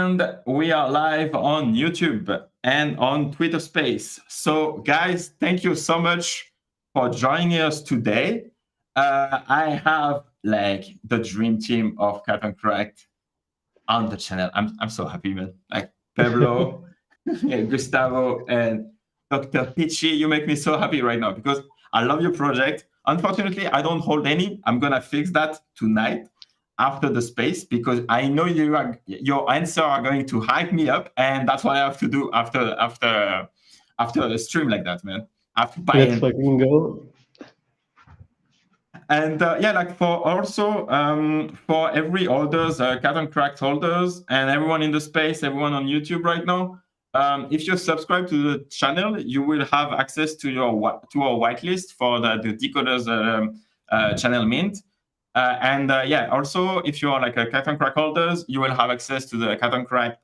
and we are live on YouTube and on Twitter Space. So, guys, thank you so much for joining us today. I have like the dream team of Cat and Correct on the channel. I'm so happy, man. Like Peblo, Gustavo, and Dr. Pichi. You make me so happy right now because I love your project. Unfortunately, I don't hold any. I'm gonna fix that tonight after the space because I know your answer are going to hype me up, and that's what I have to do after a stream like that, man. I have to buy Let's in. fucking go. And yeah, like for every holders, Cat and Cracked holders, and everyone in the space, everyone on YouTube right now, if you subscribe to the channel, you will have access to our whitelist for the Decoders channel mint. And yeah, also if you are like a Cat and Crack holders, you will have access to the Cat and Crack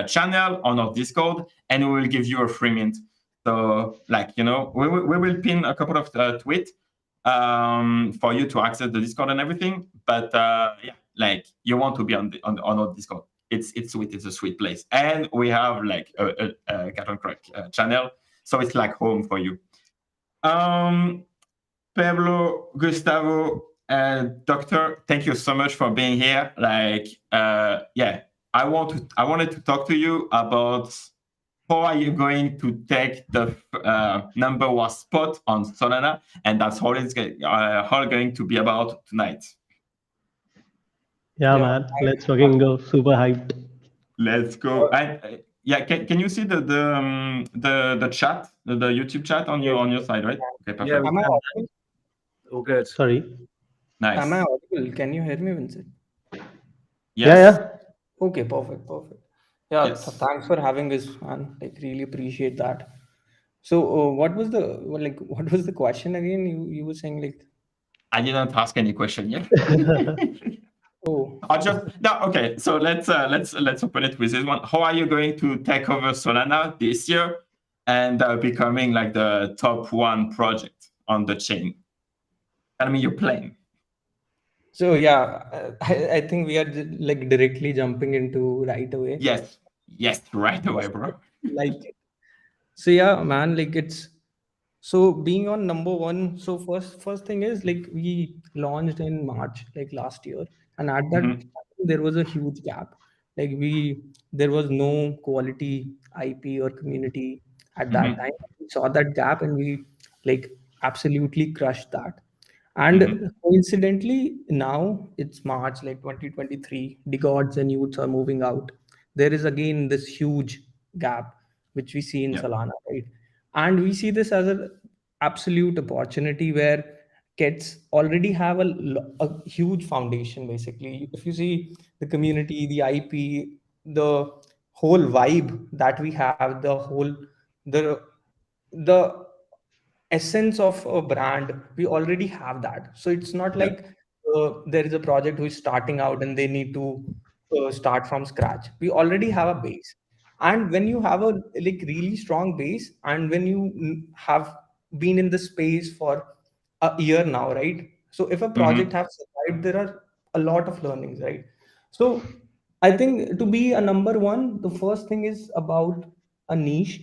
channel on our Discord, and we will give you a free mint. So like, you know, we will pin a couple of tweets for you to access the Discord and everything. But yeah, like you want to be on our Discord. It's sweet. It's a sweet place, and we have like a Cat and Crack channel, so it's like home for you. Peblo, Gustavo, Doctor, thank you so much for being here. Like, yeah, I wanted to talk to you about how are you going to take the number one spot on Solana, and that's all it's all going to be about tonight. Yeah, man. Let's fucking go. Super hyped. Let's go. And yeah, can you see the chat, the YouTube chat on your side, right? Okay, perfect. Yeah, Am I audible? oh, good. Sorry. Nice. Am I audible? Can you hear me, Vincent? Yes. Yeah. Okay, perfect. Yeah, Yes. thanks for having us, man. Like, really appreciate that. So, what was the question again? You were saying like, I didn't ask any question yet. oh, Okay. So let's open it with this one. How are you going to take over Solana this year and becoming like the top one project on the chain? Tell me your plan. so yeah, I think we are like directly jumping into right away. Yes, right away, bro. Like, so yeah, man. Like it's so being on number one. So first thing is like we launched in March, like last year, and at that Mhm. time, there was a huge gap. Like there was no quality IP or community at that Mhm. time. We saw that gap and we like absolutely crushed that. Mhm. And coincidentally, now it's March, like 2023. The gods and youths are moving out. There is again this huge gap which we see in Yeah. Solana, right? And we see this as an absolute opportunity where kids already have a huge foundation. Basically, if you see the community, the IP, the whole vibe that we have, the essence of a brand, we already have that. So it's not Yeah. like there is a project who is starting out and they need to start from scratch. We already have a base, and when you have a like really strong base, and when you have been in the space for a year now, right? So if a project Mhm. has survived, there are a lot of learnings, right? So I think to be a number one, the first thing is about a niche.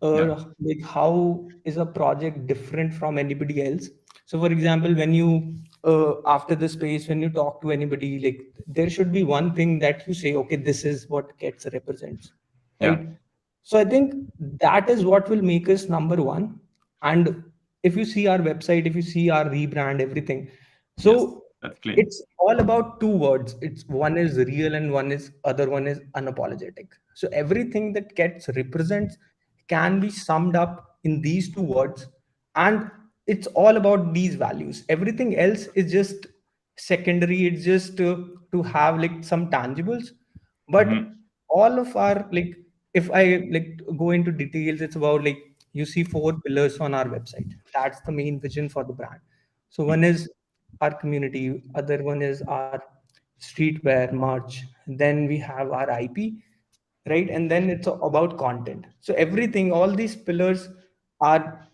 Yeah. Like how is a project different from anybody else? So for example, when you after the space, when you talk to anybody, like there should be one thing that you say, okay, this is what CETS represents, Yeah. right? So I think that is what will make us number one. And if you see our website, if you see our rebrand, everything, Yes. so That's clean. it's all about two words. It's one is real and other one is unapologetic. So everything that gets represents can be summed up in these two words, and it's all about these values. Everything else is just secondary. It's just to have like some tangibles, but Mhm. all of our like, if I like go into details, it's about like you see four pillars on our website. That's the main vision for the brand. So one is our community, other one is our streetwear merch, then we have our IP, right? And then it's about content. So everything, all these pillars are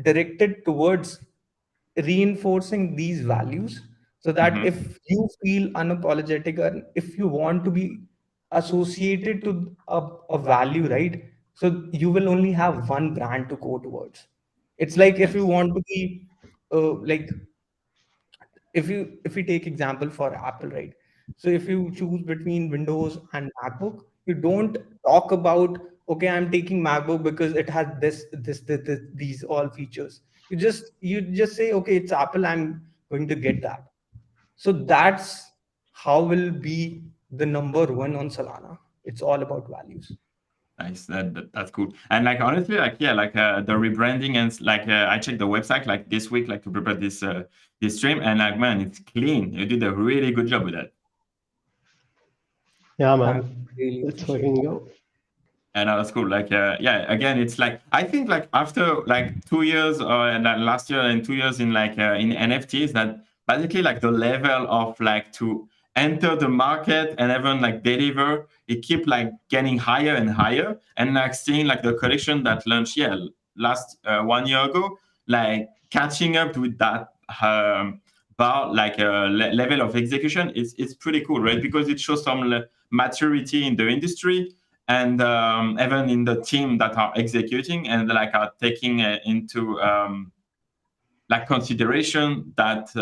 directed towards reinforcing these values, so that Mhm. if you feel unapologetic, or if you want to be associated to a value, right? So you will only have one brand to go towards. It's like if you want to be like if we take example for Apple, right? So if you choose between Windows and MacBook, you don't talk about, okay, I'm taking MacBook because it has this these all features. You just say, okay, it's Apple, I'm going to get that. So that's how will be the number one on Solana. It's all about values. Nice. That's cool. And like honestly, like yeah, like the rebranding and like I checked the website like this week, like to prepare this stream, and like man, it's clean. You did a really good job with that. Yeah, I man. really Let's appreciate fucking it. go. And that's cool. Like yeah, again, it's like I think like after like 2 years and last year and 2 years in like in NFTs, that basically like the level of like to enter the market and even like deliver, it keep like getting higher and higher. And like seeing like the collection that launched last 1 year ago, like catching up with that bar like level of execution, it's pretty cool, right? Because it shows some maturity in the industry, and even in the team that are executing and like are taking into like consideration that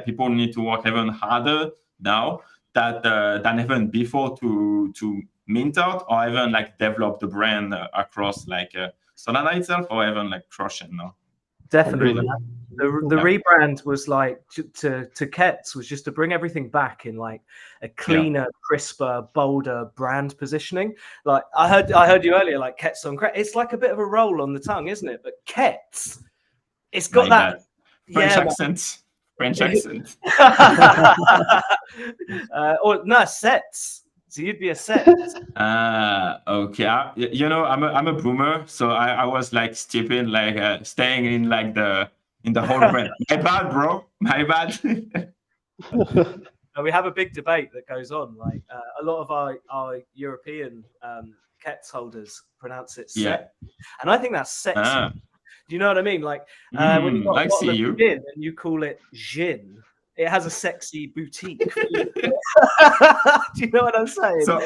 people need to work even harder now that than even before to mint out or even like develop the brand across like Solana itself or even like Crush and now. Definitely. Agreed. The rebrand was like to CETS was just to bring everything back in like a cleaner, crisper, bolder brand positioning. Like I heard you earlier, like CETS on credit. It's like a bit of a roll on the tongue, isn't it? But CETS, it's got like that French yeah, accent. French accent. or no, CETS. So you'd be a CETS. Okay. I'm a boomer, so I was like staying in like in the whole brand. My bad, bro. My bad. We have a big debate that goes on. Like a lot of our European CETS holders pronounce it set, and I think that's sexy. Do you know what I mean? Like when you've got a bottle of gin and you call it gin, it has a sexy boutique. Do you know what I'm saying? So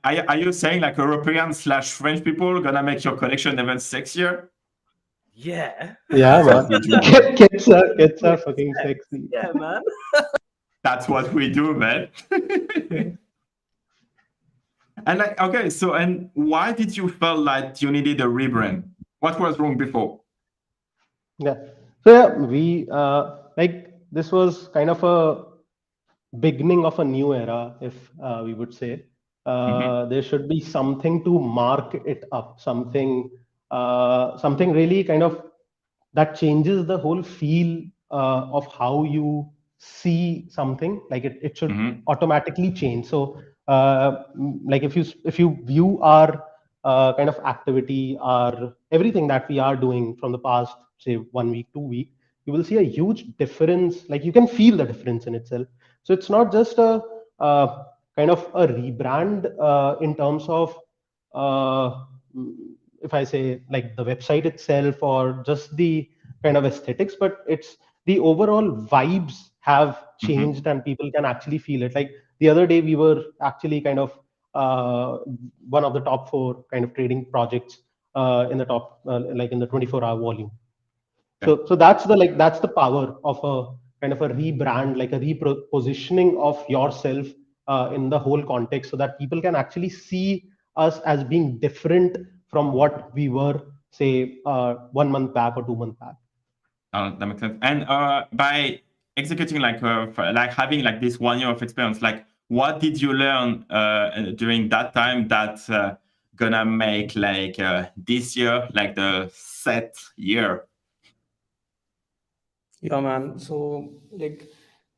are you saying like European/French people gonna make your collection even sexier? Yeah. Yeah, man. Kids are fucking sexy. Yeah, man. That's what we do, man. And like, okay, so and why did you feel like you needed a rebrand? What was wrong before? Yeah. So yeah, we like this was kind of a beginning of a new era, if we would say. There should be something to mark it up, something really kind of that changes the whole feel of how you see something. Like it should automatically change. So like if you view our kind of activity, our everything that we are doing from the past, say 1 week, 2 week, you will see a huge difference. Like you can feel the difference in itself. So it's not just a kind of a rebrand in terms of if I say like the website itself or just the kind of aesthetics, but it's the overall vibes have changed and people can actually feel it. Like the other day we were actually kind of one of the top 4 kind of trading projects in the top like in the 24-hour volume. So that's the power of a kind of a rebrand, like a repositioning of yourself in the whole context, so that people can actually see us as being different from what we were, say 1 month back or 2 months back. That makes sense. And by executing like having like this 1 year of experience, like what did you learn during that time that's gonna make like this year like the set year? Yeah, man. So like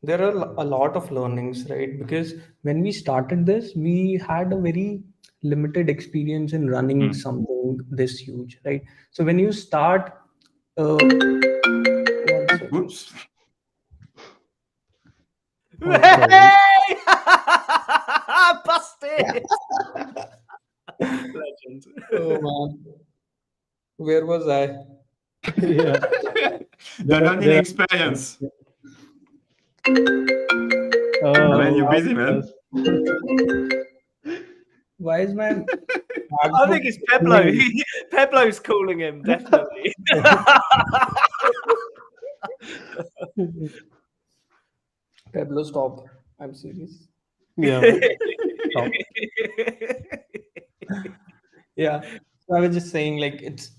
there are a lot of learnings, right? Because when we started this, we had a very limited experience in running something this huge, right? So when you start, Oops. Hey! Busted! Legend. oh man, where was I? Yeah. The learning experience. Man, you're busy, man. Why is my I think it's Peblo. MacBook- Peblo's calling him, definitely. Peblo, stop. I'm serious. Yeah, man. Stop. Yeah. So I was just saying, like, it's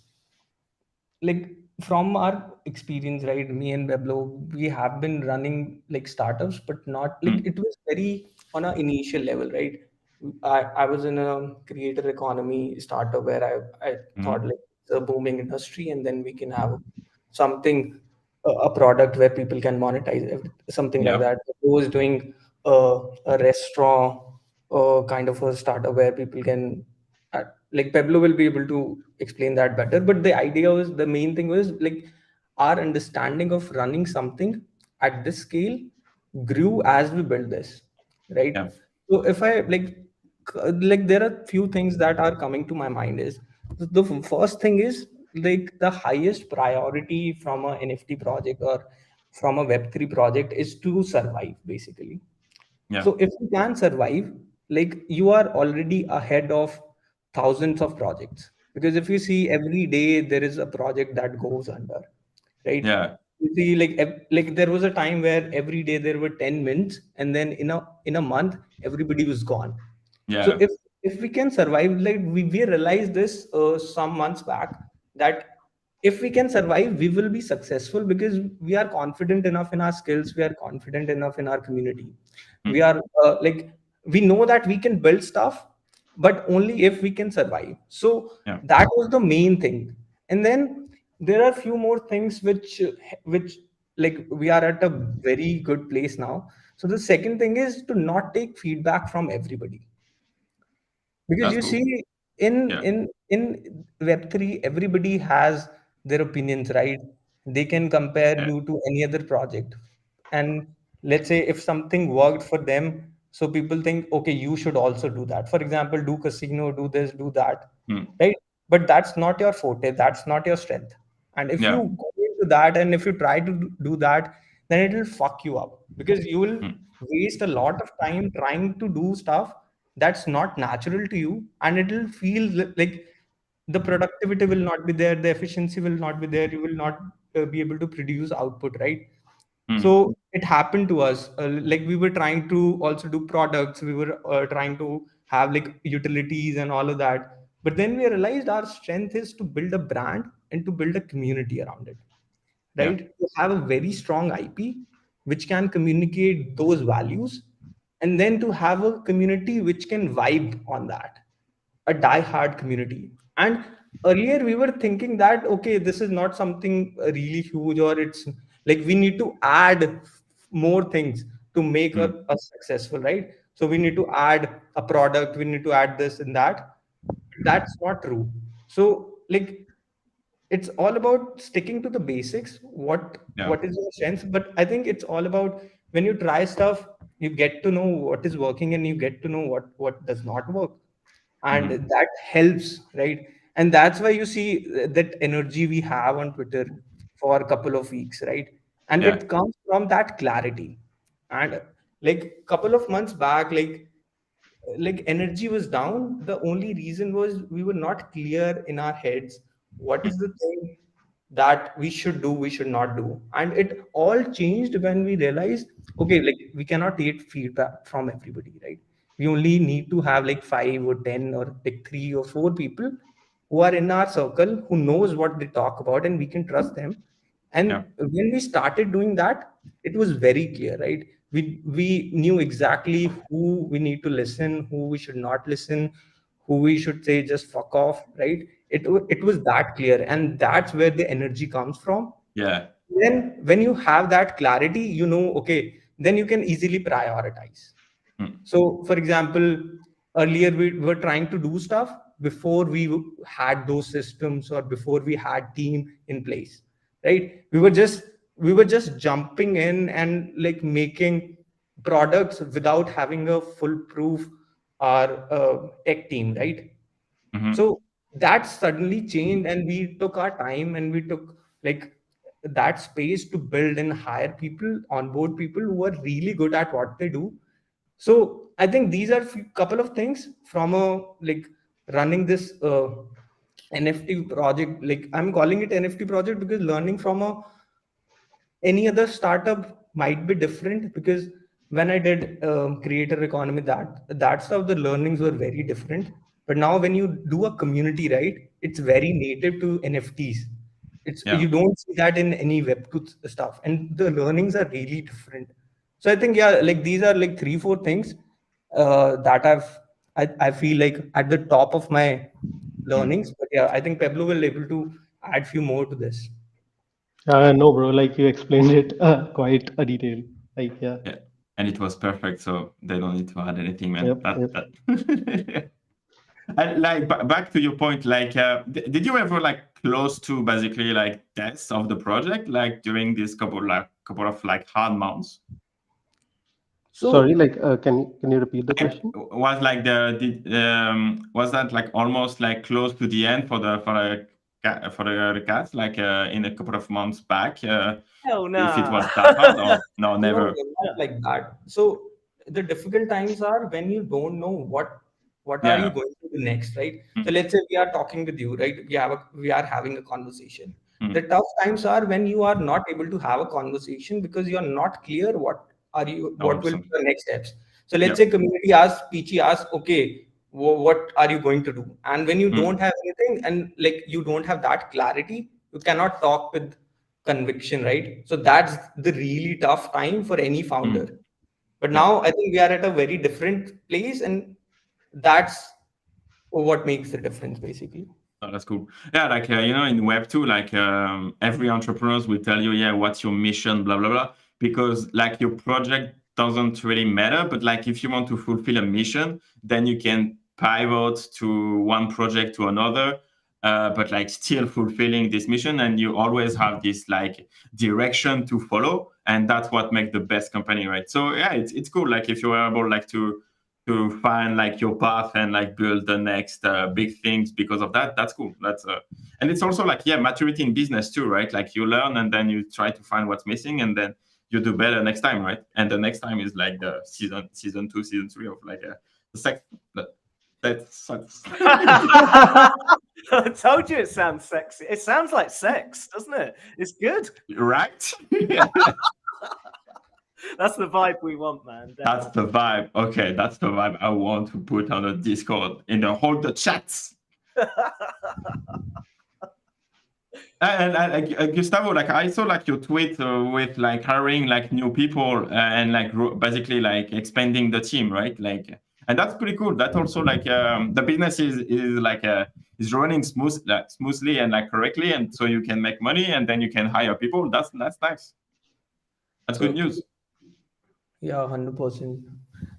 like from our experience, right? Me and Peblo, we have been running like startups, but not like it was very on an initial level, right? I was in a creator economy startup where I thought like it's a booming industry, and then we can have something, a product where people can monetize something like that. I was doing a restaurant, kind of a startup where people can, like Peblo will be able to explain that better. But the idea was, the main thing was like our understanding of running something at this scale grew as we built this, right? So if I like there are few things that are coming to my mind is the first thing is like the highest priority from a NFT project or from a Web3 project is to survive basically. So if you can survive, like you are already ahead of thousands of projects. Because if you see every day there is a project that goes under, right? You see, like there was a time where every day there were 10 minutes, and then in a month everybody was gone. So if we can survive, like we realized this some months back, that if we can survive, we will be successful because we are confident enough in our skills, we are confident enough in our community, we are like we know that we can build stuff, but only if we can survive. So that was the main thing. And then there are few more things which like we are at a very good place now. So the second thing is to not take feedback from everybody, because you see in Web3 everybody has their opinions, right? They can compare you to any other project, and let's say if something worked for them, so people think, okay, you should also do that. For example, do casino, do this, do that, right? But that's not your forte, that's not your strength. And if you go into that and if you try to do that, then it will fuck you up, because you will waste a lot of time trying to do stuff that's not natural to you, and it will feel like the productivity will not be there, the efficiency will not be there, you will not be able to produce output, right? So it happened to us, like we were trying to also do products, we were trying to have like utilities and all of that, but then we realized our strength is to build a brand and to build a community around it, right? To have a very strong IP which can communicate those values, and then to have a community which can vibe on that, a die-hard community. And earlier we were thinking that, okay, this is not something really huge, or it's like we need to add more things to make us successful, right? So we need to add a product, we need to add this and that. That's not true. So like it's all about sticking to the basics, what is your strength. But I think it's all about when you try stuff, you get to know what is working and you get to know what does not work, and that helps, right? And that's why you see that energy we have on Twitter for a couple of weeks, right? And it comes from that clarity. And like couple of months back, like energy was down. The only reason was we were not clear in our heads what is the thing that we should do, we should not do. And it all changed when we realized, okay, like we cannot take feedback from everybody, right? We only need to have like 5 or 10 or like 3 or 4 people who are in our circle who knows what they talk about, and we can trust them. And when we started doing that, it was very clear, right? We knew exactly who we need to listen, who we should not listen, who we should say just fuck off, right? It was that clear, and that's where the energy comes from. Then when you have that clarity, you know, okay, then you can easily prioritize. So, for example, earlier we were trying to do stuff before we had those systems or before we had team in place, right? We were just jumping in and like making products without having a foolproof or tech team, right? So that suddenly changed, and we took our time and we took like that space to build and hire people, onboard people who are really good at what they do, So I think these are couple of things from a like running this NFT project. Like I'm calling it NFT project because learning from a any other startup might be different, because when I did creator economy, that stuff, the learnings were very different. But now when you do a community, right, it's very native to NFTs. It's Yeah. you don't see that in any Web2 stuff, and the learnings are really different. So I think, yeah, like these are like 3-4 things that I feel like at the top of my learnings. But yeah, I think Peblo will able to add few more to this. No, bro, like you explained it quite a detail. Like, yeah. Yeah. And it was perfect, so they don't need to add anything, man. Yep, That. And like back to your point, like did you ever like close to basically like deaths of the project, like during this couple of like hard months? So Sorry, like, can you repeat the question? Was like was that like almost like close to the end for the cats, like in a couple of months back? Hell If it nah. was that hard or no, no, never. not like that. So the difficult times are when you don't know what are you Yeah. going to do next, right? So let's say we are talking with you, right? We are having a conversation. The tough times are when you are not able to have a conversation because you are not clear what will be 100%. the next steps. So let's Yep. say community asks, Peachy asks, okay, what are you going to do? And when you don't have anything, and like you don't have that clarity, you cannot talk with conviction, right? So that's the really tough time for any founder. But Yeah. now I think we are at a very different place, and that's what makes the difference, basically. Oh, that's cool. Yeah, like in Web2, like every entrepreneurs will tell you, yeah, what's your mission, blah blah blah, because like your project doesn't really matter, but like if you want to fulfill a mission, then you can pivot to one project to another, but like still fulfilling this mission, and you always have this like direction to follow, and that's what makes the best company, right? So yeah, it's cool. Like if you are able like to find like your path and like build the next big things because of that, that's cool. That's and it's also like, yeah, maturity in business too, right? Like you learn and then you try to find what's missing, and then you do better next time, right? And the next time is like the season 2, season 3 of like the sex that sucks. I told you it sounds sexy. It sounds like sex, doesn't it? It's good. Right? That's the vibe we want, man. That's the vibe. Okay, that's the vibe I want to put on the Discord in the chats. And Gustavo, like I saw like your tweet with like hiring like new people and like basically like expanding the team, right? Like, and that's pretty cool. That also like the business is like is running smoothly and like correctly, and so you can make money and then you can hire people. That's nice. That's good news. Yeah, 100%.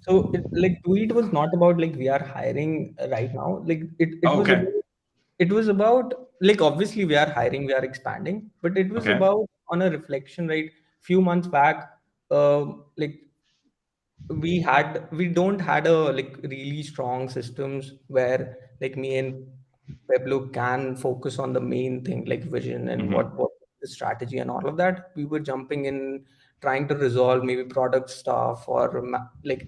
So like tweet was not about like we are hiring right now. Like it was about like obviously we are hiring, we are expanding, but it was about on a reflection, right? Few months back, like we don't had a like really strong systems where like me and Peblo can focus on the main thing like vision and what the strategy and all of that. We were jumping in trying to resolve maybe product stuff or like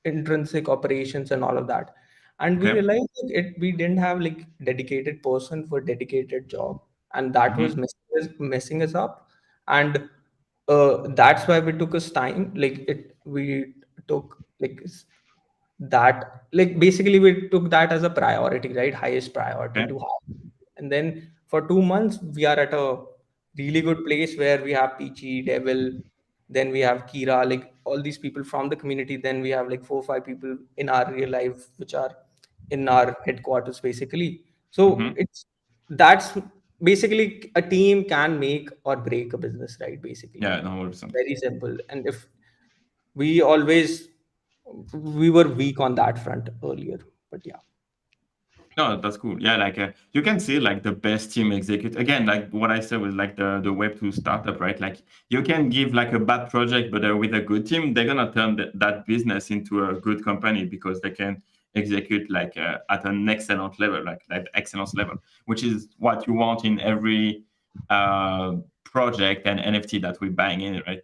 intrinsic operations and all of that. And we realized that we didn't have like dedicated person for dedicated job, and that was messing us up. And that's why we took us time. Like we took like that. Like basically, we took that as a priority, right? Highest priority to have. And then for 2 months, we are at a really good place where we have Peachy, Devil, then we have Kira, like all these people from the community. Then we have like 4 or 5 people in our real life, which are in our headquarters, basically. So that's basically a team can make or break a business, right? Basically, Yeah, no, very simple. And if we were weak on that front earlier, but yeah. No, that's cool. Yeah, like you can see like the best team execute again. Like what I said was like the Web2 startup, right? Like you can give like a bad project, but with a good team, they're gonna turn that business into a good company because they can execute like at an excellent level, like excellence level, which is what you want in every project and NFT that we're buying in, right?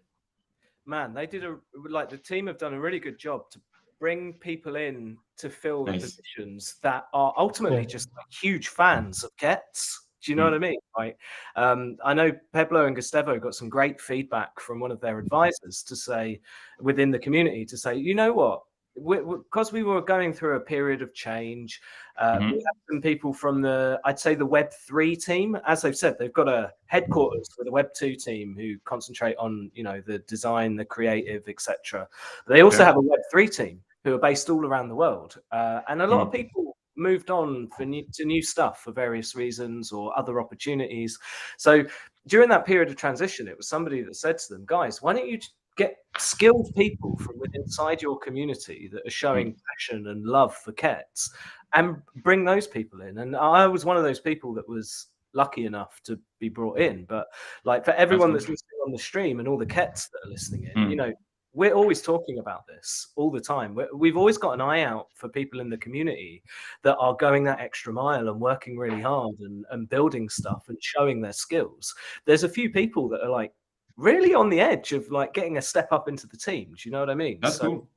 man, they did the team have done a really good job to bring people in to fill the positions that are ultimately just huge fans of CETS. Do you know what I mean? Like, I know Peblo and Gustavo got some great feedback from one of their advisors to say within the community to say, you know what? Because we were going through a period of change, we had some people from I'd say the Web3 team. As they've said, they've got a headquarters with a Web2 team who concentrate on, the design, the creative, etc. They also have a Web3 team who are based all around the world, and a lot of people moved on to new stuff for various reasons or other opportunities. So during that period of transition, it was somebody that said to them, guys, why don't you get skilled people from inside your community that are showing passion and love for CETS and bring those people in. And I was one of those people that was lucky enough to be brought in. But like for everyone that's listening on the stream and all the CETS that are listening in, we're always talking about this all the time. We've always got an eye out for people in the community that are going that extra mile and working really hard and building stuff and showing their skills. There's a few people that are like really on the edge of like getting a step up into the team. Do you know what I mean? That's cool.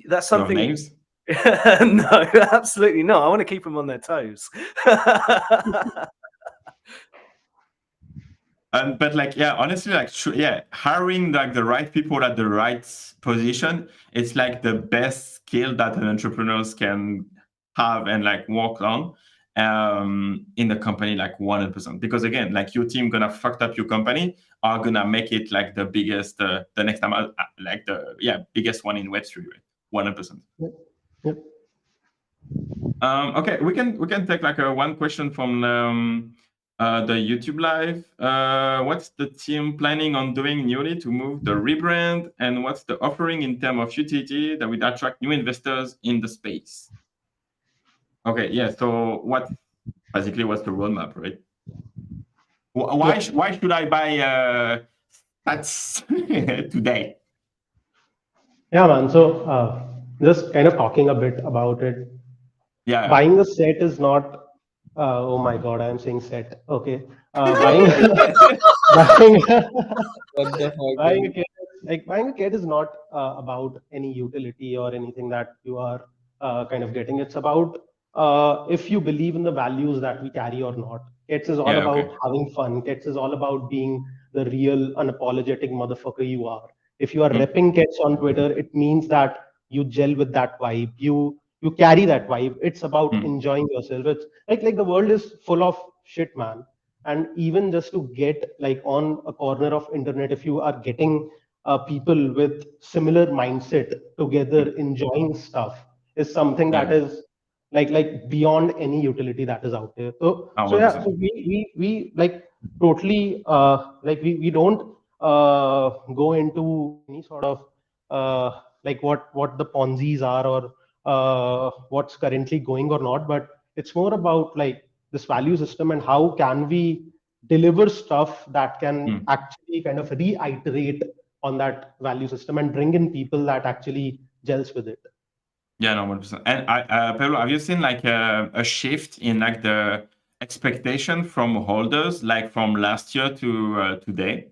That's something. Names? No, absolutely not. I want to keep them on their toes. But like, yeah, honestly, like, hiring like the right people at the right position, it's like the best skill that an entrepreneur can have and like work on in the company, like 100%. Because again, like your team gonna fuck up your company, are gonna make it like the biggest, the next time, like the biggest one in Web3, right? 100%. Yep. Okay, we can take like one question from the YouTube live. What's the team planning on doing newly to move the rebrand, and what's the offering in terms of utility that would attract new investors in the space? Okay, yeah. So what's the roadmap, right? Why should I buy CETS today? Yeah, man. So just kind of talking a bit about it. Yeah. Buying a set is not. Oh my God, I'm saying set. Okay. Buying buying a kit is not about any utility or anything that you are kind of getting. It's about if you believe in the values that we carry or not. Kits is all about having fun. Kits is all about being the real unapologetic motherfucker you are. If you are repping Kits on Twitter, it means that you gel with that vibe. You carry that vibe. It's about enjoying yourself. It's like the world is full of shit, man. And even just to get like on a corner of internet, if you are getting people with similar mindset together enjoying stuff, is something that is like beyond any utility that is out there. So so we like totally like we don't go into any sort of like what the Ponzi's are or what's currently going or not, but it's more about like this value system and how can we deliver stuff that can actually kind of reiterate on that value system and bring in people that actually gels with it. Yeah, no, 100%. And Peblo, have you seen like a shift in like the expectation from holders, like from last year to today?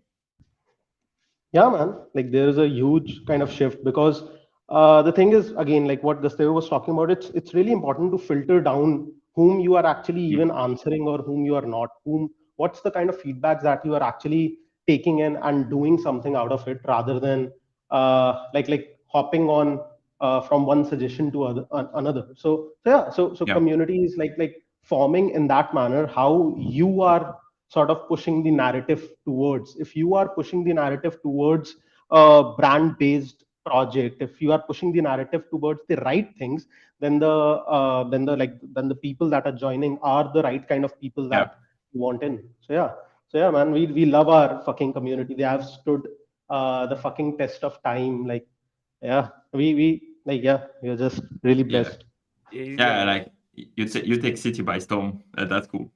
Yeah, man. Like there is a huge kind of shift because the thing is, again, like what Gustavo was talking about, it's really important to filter down whom you are actually even answering or whom you are not. What's the kind of feedbacks that you are actually taking in and doing something out of it, rather than like hopping on from one suggestion to another. So community is like forming in that manner how you are sort of pushing the narrative towards. If you are pushing the narrative towards a brand based project, if you are pushing the narrative towards the right things, then the people that are joining are the right kind of people that you want in. So yeah, man, we love our fucking community. They have stood the fucking test of time. Like we're just really blessed. Yeah, like you take city by storm. That's cool.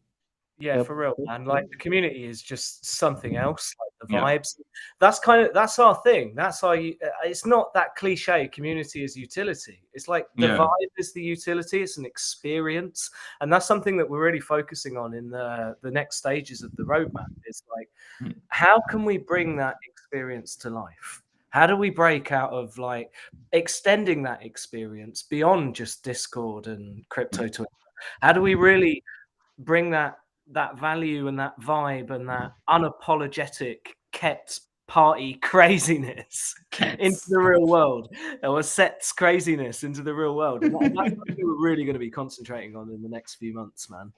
Yeah, for real, man. Like the community is just something else. Like the vibes. That's our thing. That's our. It's not that cliche. Community is utility. It's like the vibe is the utility. It's an experience, and that's something that we're really focusing on in the next stages of the roadmap. Is like, how can we bring that experience to life? How do we break out of like extending that experience beyond just Discord and crypto Twitter? How do we really bring that value and that vibe and that unapologetic CETS party craziness into the real world, or CETS craziness into the real world? And that's what we're really going to be concentrating on in the next few months, man.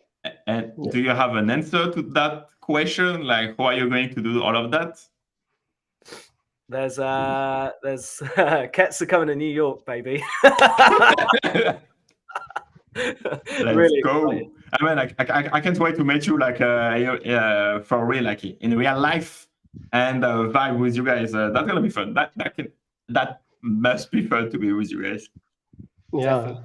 And do you have an answer to that question? Like, how are you going to do all of that? There's CETS are coming to New York, baby. Let's really go. excited. I mean, I can't wait to meet you, like, for real, like in real life, and vibe with you guys. That's gonna be fun. That must be fun to be with you guys. Yeah.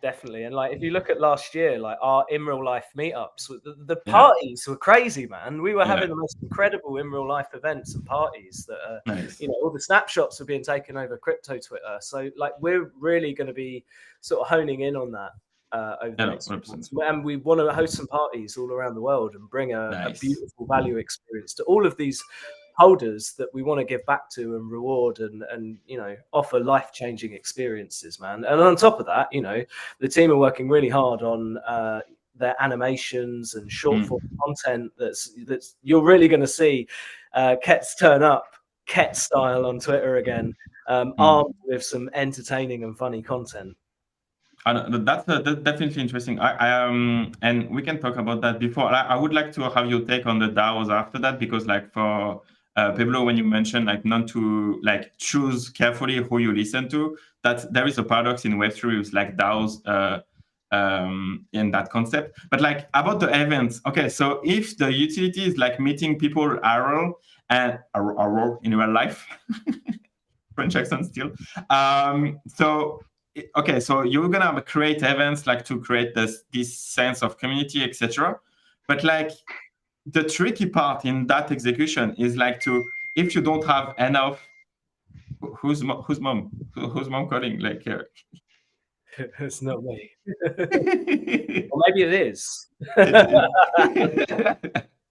Definitely. And like, if you look at last year, like our in real life meetups, the parties were crazy, man. We were having the most incredible in real life events and parties that, Nice. you know, all the snapshots were being taken over crypto Twitter. So like, we're really going to be sort of honing in on that over the next 100%. and we want to host some parties all around the world and bring a beautiful value experience to all of these holders that we want to give back to and reward and you know, offer life-changing experiences, man. And on top of that, you know, the team are working really hard on their animations and short form content that's you're really going to see CETS turn up CETS style on Twitter again, armed with some entertaining and funny content. That's definitely interesting. And we can talk about that before. I would like to have your take on the DAOs after that, because like for Peblo, when you mentioned like not to like choose carefully who you listen to, that there is a paradox in Web3 with like DAOs in that concept. But like about the events, okay, so if the utility is like meeting people IRL and in real life, French accent still, okay, so you're gonna create events like to create this sense of community, etc. But like the tricky part in that execution is like if you don't have enough, who's mom calling? Like It's not me. Or maybe it is.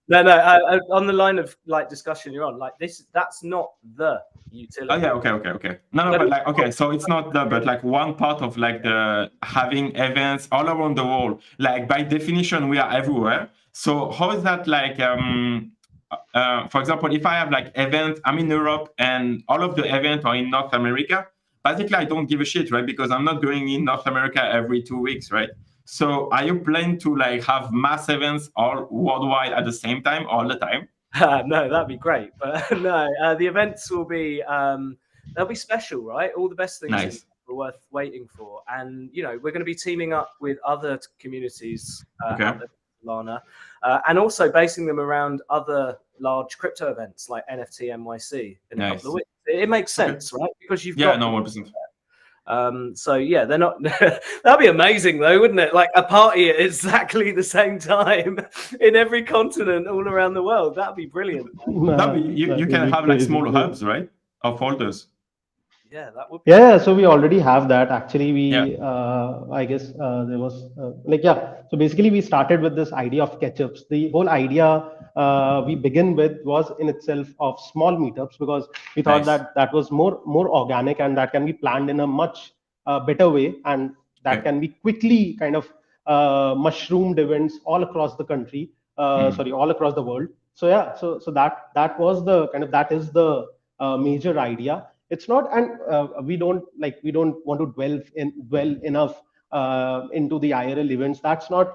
No, on the line of like discussion you're on, like that's not the utility. Oh yeah, okay. No, but like, okay, so it's not but like one part of like the having events all around the world. Like by definition, we are everywhere. So how is that like? For example, if I have like events, I'm in Europe and all of the events are in North America. Basically, I don't give a shit, right? Because I'm not going in North America every 2 weeks, right? So are you planning to like have mass events all worldwide at the same time, all the time? No, that'd be great. But no, the events will be, they'll be special, right? All the best things are worth waiting for. And, you know, we're going to be teaming up with other communities out there in Solana, and also basing them around other large crypto events like NFT NYC in a couple of weeks. It makes sense, right? Because you've got 100%. So yeah, they're not. That'd be amazing, though, wouldn't it? Like a party at exactly the same time in every continent, all around the world. That'd be brilliant. You can have like small hubs, right, of holders. Yeah, that would. Yeah, so we already have that. Actually, we I guess there was so basically we started with this idea of catch-ups. The whole idea we begin with was in itself of small meetups, because we thought that was more organic and that can be planned in a much better way, and that can be quickly kind of mushroomed events all across the country, all across the world. So yeah, so that was the kind of, that is the major idea. It's not, and we don't want to dwell enough into the IRL events. That's not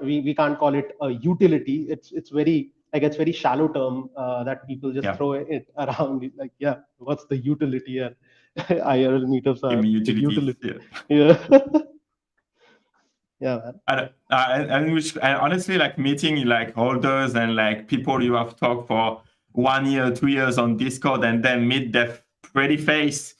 we can't call it a utility. It's very very shallow term that people just throw it around. Like, what's the utility? And IRL meetups are utility. And honestly, like meeting like holders and like people you have talked for 1 year, 2 years on Discord, and then meet their pretty face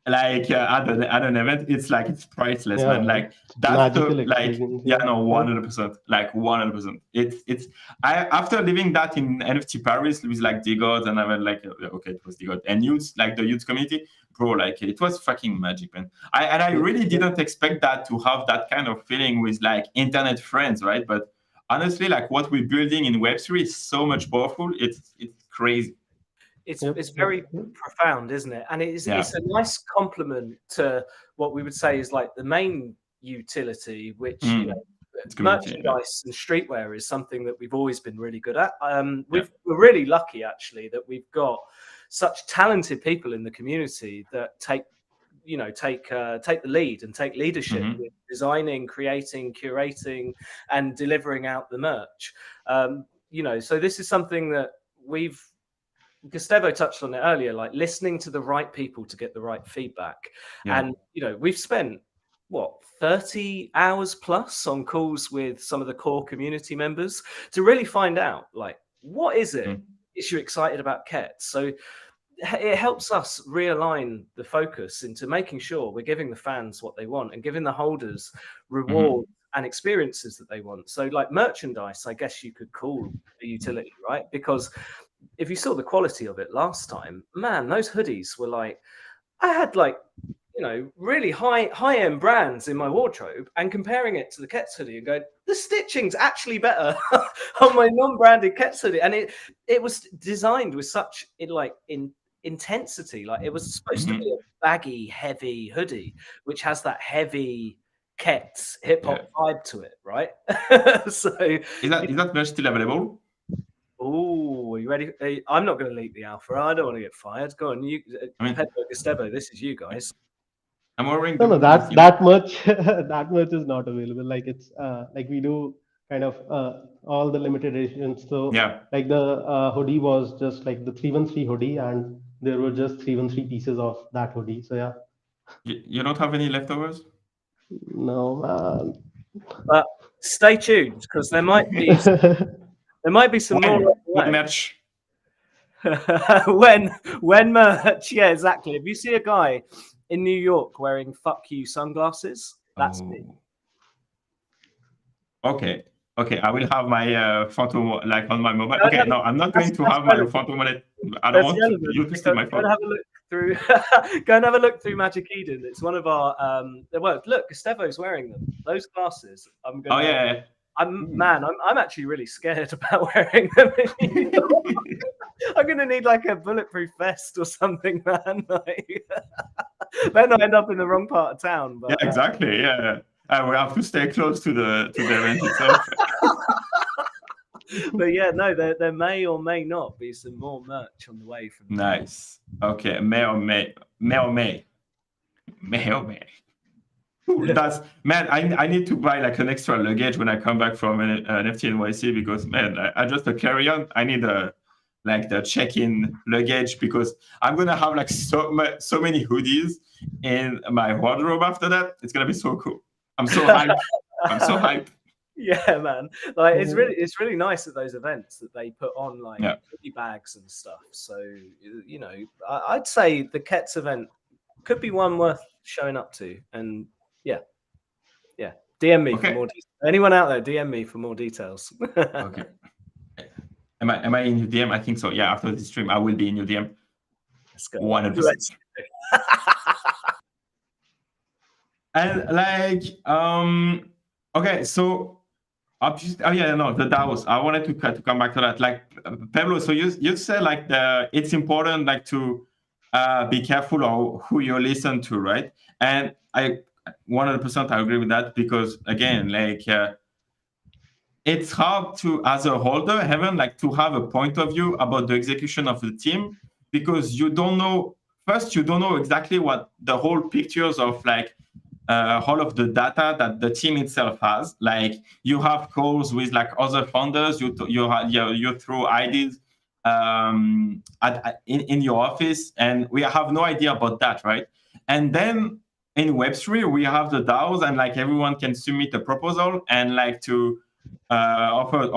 like at an event, it's priceless, man. Like that's the, like 100%, like 100%. It's after living that in NFT Paris with like Decod3rs, and I went like, okay, it was Decod3rs and youth, like the youth community, bro, like it was fucking magic, man. I really didn't expect that to have that kind of feeling with like internet friends, right? But honestly, like what we're building in Web3 is so much powerful. It's crazy. it's very profound, isn't it? And it's a nice complement to what we would say is like the main utility, which you know, merchandise and streetwear is something that we've always been really good at. We're really lucky actually that we've got such talented people in the community that take the lead and take leadership with designing, creating, curating, and delivering out the merch. You know, so this is something that Gustavo touched on it earlier, like listening to the right people to get the right feedback. And, you know, we've spent, 30 hours plus on calls with some of the core community members to really find out, like, what is it you're excited about CETS? So it helps us realign the focus into making sure we're giving the fans what they want and giving the holders rewards and experiences that they want. So like merchandise, I guess you could call a utility, right? Because if you saw the quality of it last time, man, those hoodies were like, I had like, you know, really high-end brands in my wardrobe and comparing it to the CETS hoodie and going, the stitching's actually better on my non-branded CETS hoodie. And it was designed with such intensity. Like it was supposed to be a baggy, heavy hoodie, which has that heavy CETS hip-hop vibe to it, right? So is that merch still available? Oh, are you ready? I'm not going to leak the alpha. I don't want to get fired. Go on, you, Peblo, Gustavo. This is you guys. I'm wearing. No, that much is not available. Like it's like we do kind of all the limited editions. So like the hoodie was just like the 313 hoodie, and there were just 313 pieces of that hoodie. So yeah. You don't have any leftovers? No, man. But stay tuned because there might be some more merch. when merch, yeah, exactly. If you see a guy in New York wearing "fuck you" sunglasses, that's me. Okay, I will have my photo like on my mobile. Okay, no, I'm not going to have my photo wallet. I don't want you to see my photo. Go and have a look through. Go and have a look through Magic Eden. It's one of our. Well, look, Gustavo's wearing them. Those glasses. I'm gonna. I'm actually really scared about wearing them. I'm gonna need like a bulletproof vest or something, man. Like, better not end up in the wrong part of town. But, yeah, exactly. Yeah, we have to stay close to the event itself. But yeah, no, there may or may not be some more merch on the way from. Nice. Okay, may or may. That's man. I need to buy like an extra luggage when I come back from an FT NYC because man, I just a carry-on. I need the check-in luggage because I'm gonna have like so many hoodies in my wardrobe after that. It's gonna be so cool. I'm so hyped. Yeah, man. Like it's really nice at those events that they put on like hoodie bags and stuff. So you know, I'd say the CETS event could be one worth showing up to. And yeah. DM me for more details. Anyone out there, DM me for more details. Okay. Am I in your DM? I think so. Yeah, after this stream, I will be in your DM. Let's go. 100%. And like, okay, so obviously, the DAOs. I wanted to come back to that. Like, Peblo, so you said like it's important like to be careful of who you listen to, right? And I 100% I agree with that because again, like. It's hard to, as a holder, to have a point of view about the execution of the team because you don't know exactly what the whole pictures of like all of the data that the team itself has. Like you have calls with like other founders, you throw ideas in your office, and we have no idea about that, right? And then in Web3, we have the DAOs, and like everyone can submit a proposal and like to offer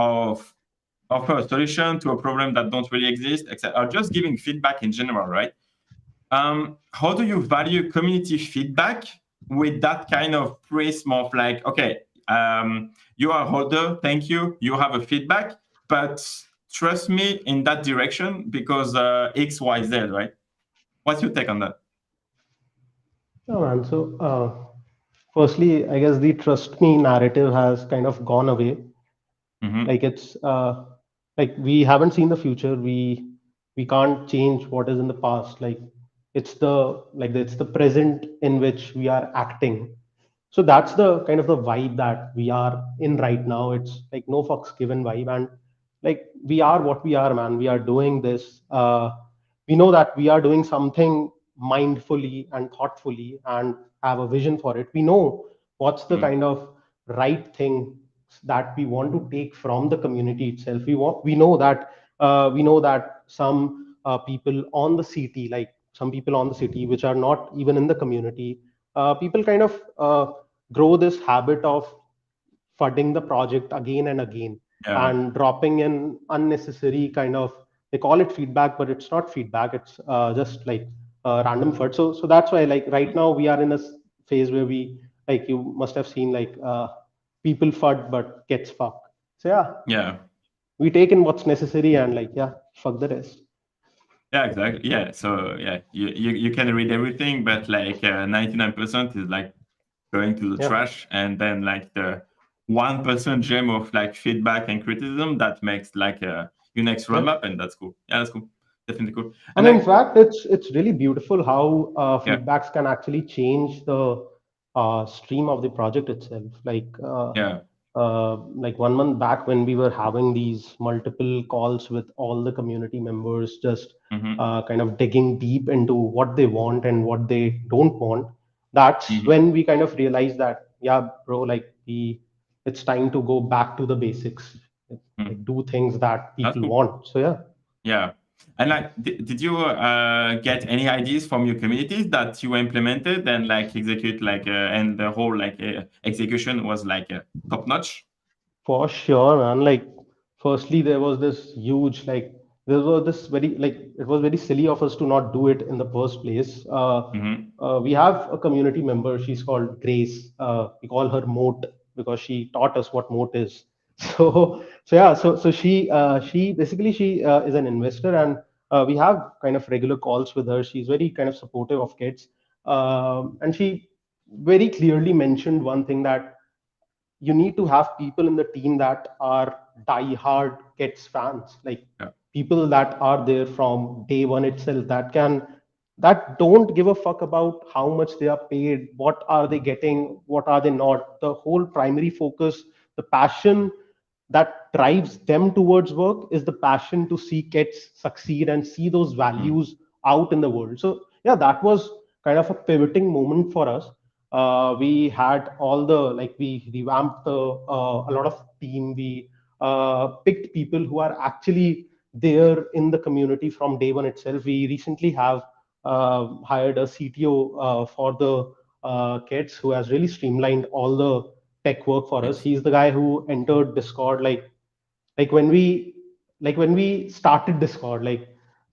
a solution to a problem that don't really exist, etc. Or just giving feedback in general, right? How do you value community feedback with that kind of prism of like, okay, you are a holder, thank you, you have a feedback, but trust me in that direction because X, Y, Z, right? What's your take on that? Oh man, so firstly, I guess the trust me narrative has kind of gone away. Like it's like we haven't seen the future. We we can't change what is in the past. Like it's the present in which we are acting. So that's the kind of the vibe that we are in right now. It's like no fucks given vibe, and like we are what we are, man. We are doing this. We know that we are doing something mindfully and thoughtfully, and have a vision for it. We know what's the kind of right thing that we want to take from the community itself. We know that some people on the city, like some people on the city which are not even in the community, people kind of grow this habit of fudding the project again and again, Yeah. and dropping in unnecessary kind of, they call it feedback, but it's not feedback. It's just like random fud. So that's why, like right now we are in a phase where we, like you must have seen, like people fud but gets fucked. So yeah, Yeah. we take in what's necessary and like yeah, fuck the rest. Yeah, exactly. Yeah. So yeah, you can read everything, but like 99% is like going to the Yeah. trash, and then like the 1% gem of like feedback and criticism that makes like your next Yeah. roadmap, and that's cool. Yeah, that's cool. Definitely cool. And And in like fact, it's really beautiful how yeah, feedbacks can actually change the stream of the project itself. yeah, Like 1 month back, when we were having these multiple calls with all the community members, just mm-hmm, kind of digging deep into what they want and what they don't want. That's mm-hmm, when we kind of realized that, yeah, bro, like it's time to go back to the basics, mm. like do things that That's people cool. want. So yeah. Yeah. And like, did you get any ideas from your communities that you implemented and like execute like and the whole like execution was like top notch? For sure, man. Like, firstly, there was this huge, like, there was this very, like, it was very silly of us to not do it in the first place. Mm-hmm. We have a community member. She's called Grace. We call her Moat because she taught us what Moat is. So yeah, so she basically she is an investor, and we have kind of regular calls with her. She's very kind of supportive of kids, and she very clearly mentioned one thing, that you need to have people in the team that are die-hard Kets fans, like Yeah. people that are there from day one itself, that don't give a fuck about how much they are paid, what are they getting, what are they not. The whole primary focus, the passion that drives them towards work is the passion to see kids succeed and see those Mm. values out in the world. So yeah, that was kind of a pivoting moment for us. We had all the, like we revamped a lot of team. We picked people who are actually there in the community from day one itself. We recently have hired a CTO for the kids, who has really streamlined all the tech work for us. Nice. He's the guy who entered Discord, like when we when we started Discord, like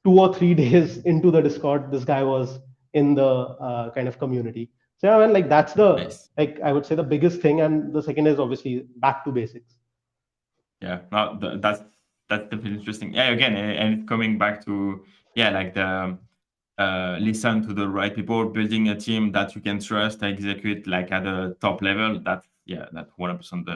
2 or 3 days into the Discord, this guy was in the kind of community. So yeah, man, like that's the, Nice. like I would say, the biggest thing, and the second is obviously back to basics. Yeah. No, that's definitely interesting. Yeah. Again, and coming back to yeah, like the listen to the right people, building a team that you can trust, execute like at a top level. That's yeah, that's 100%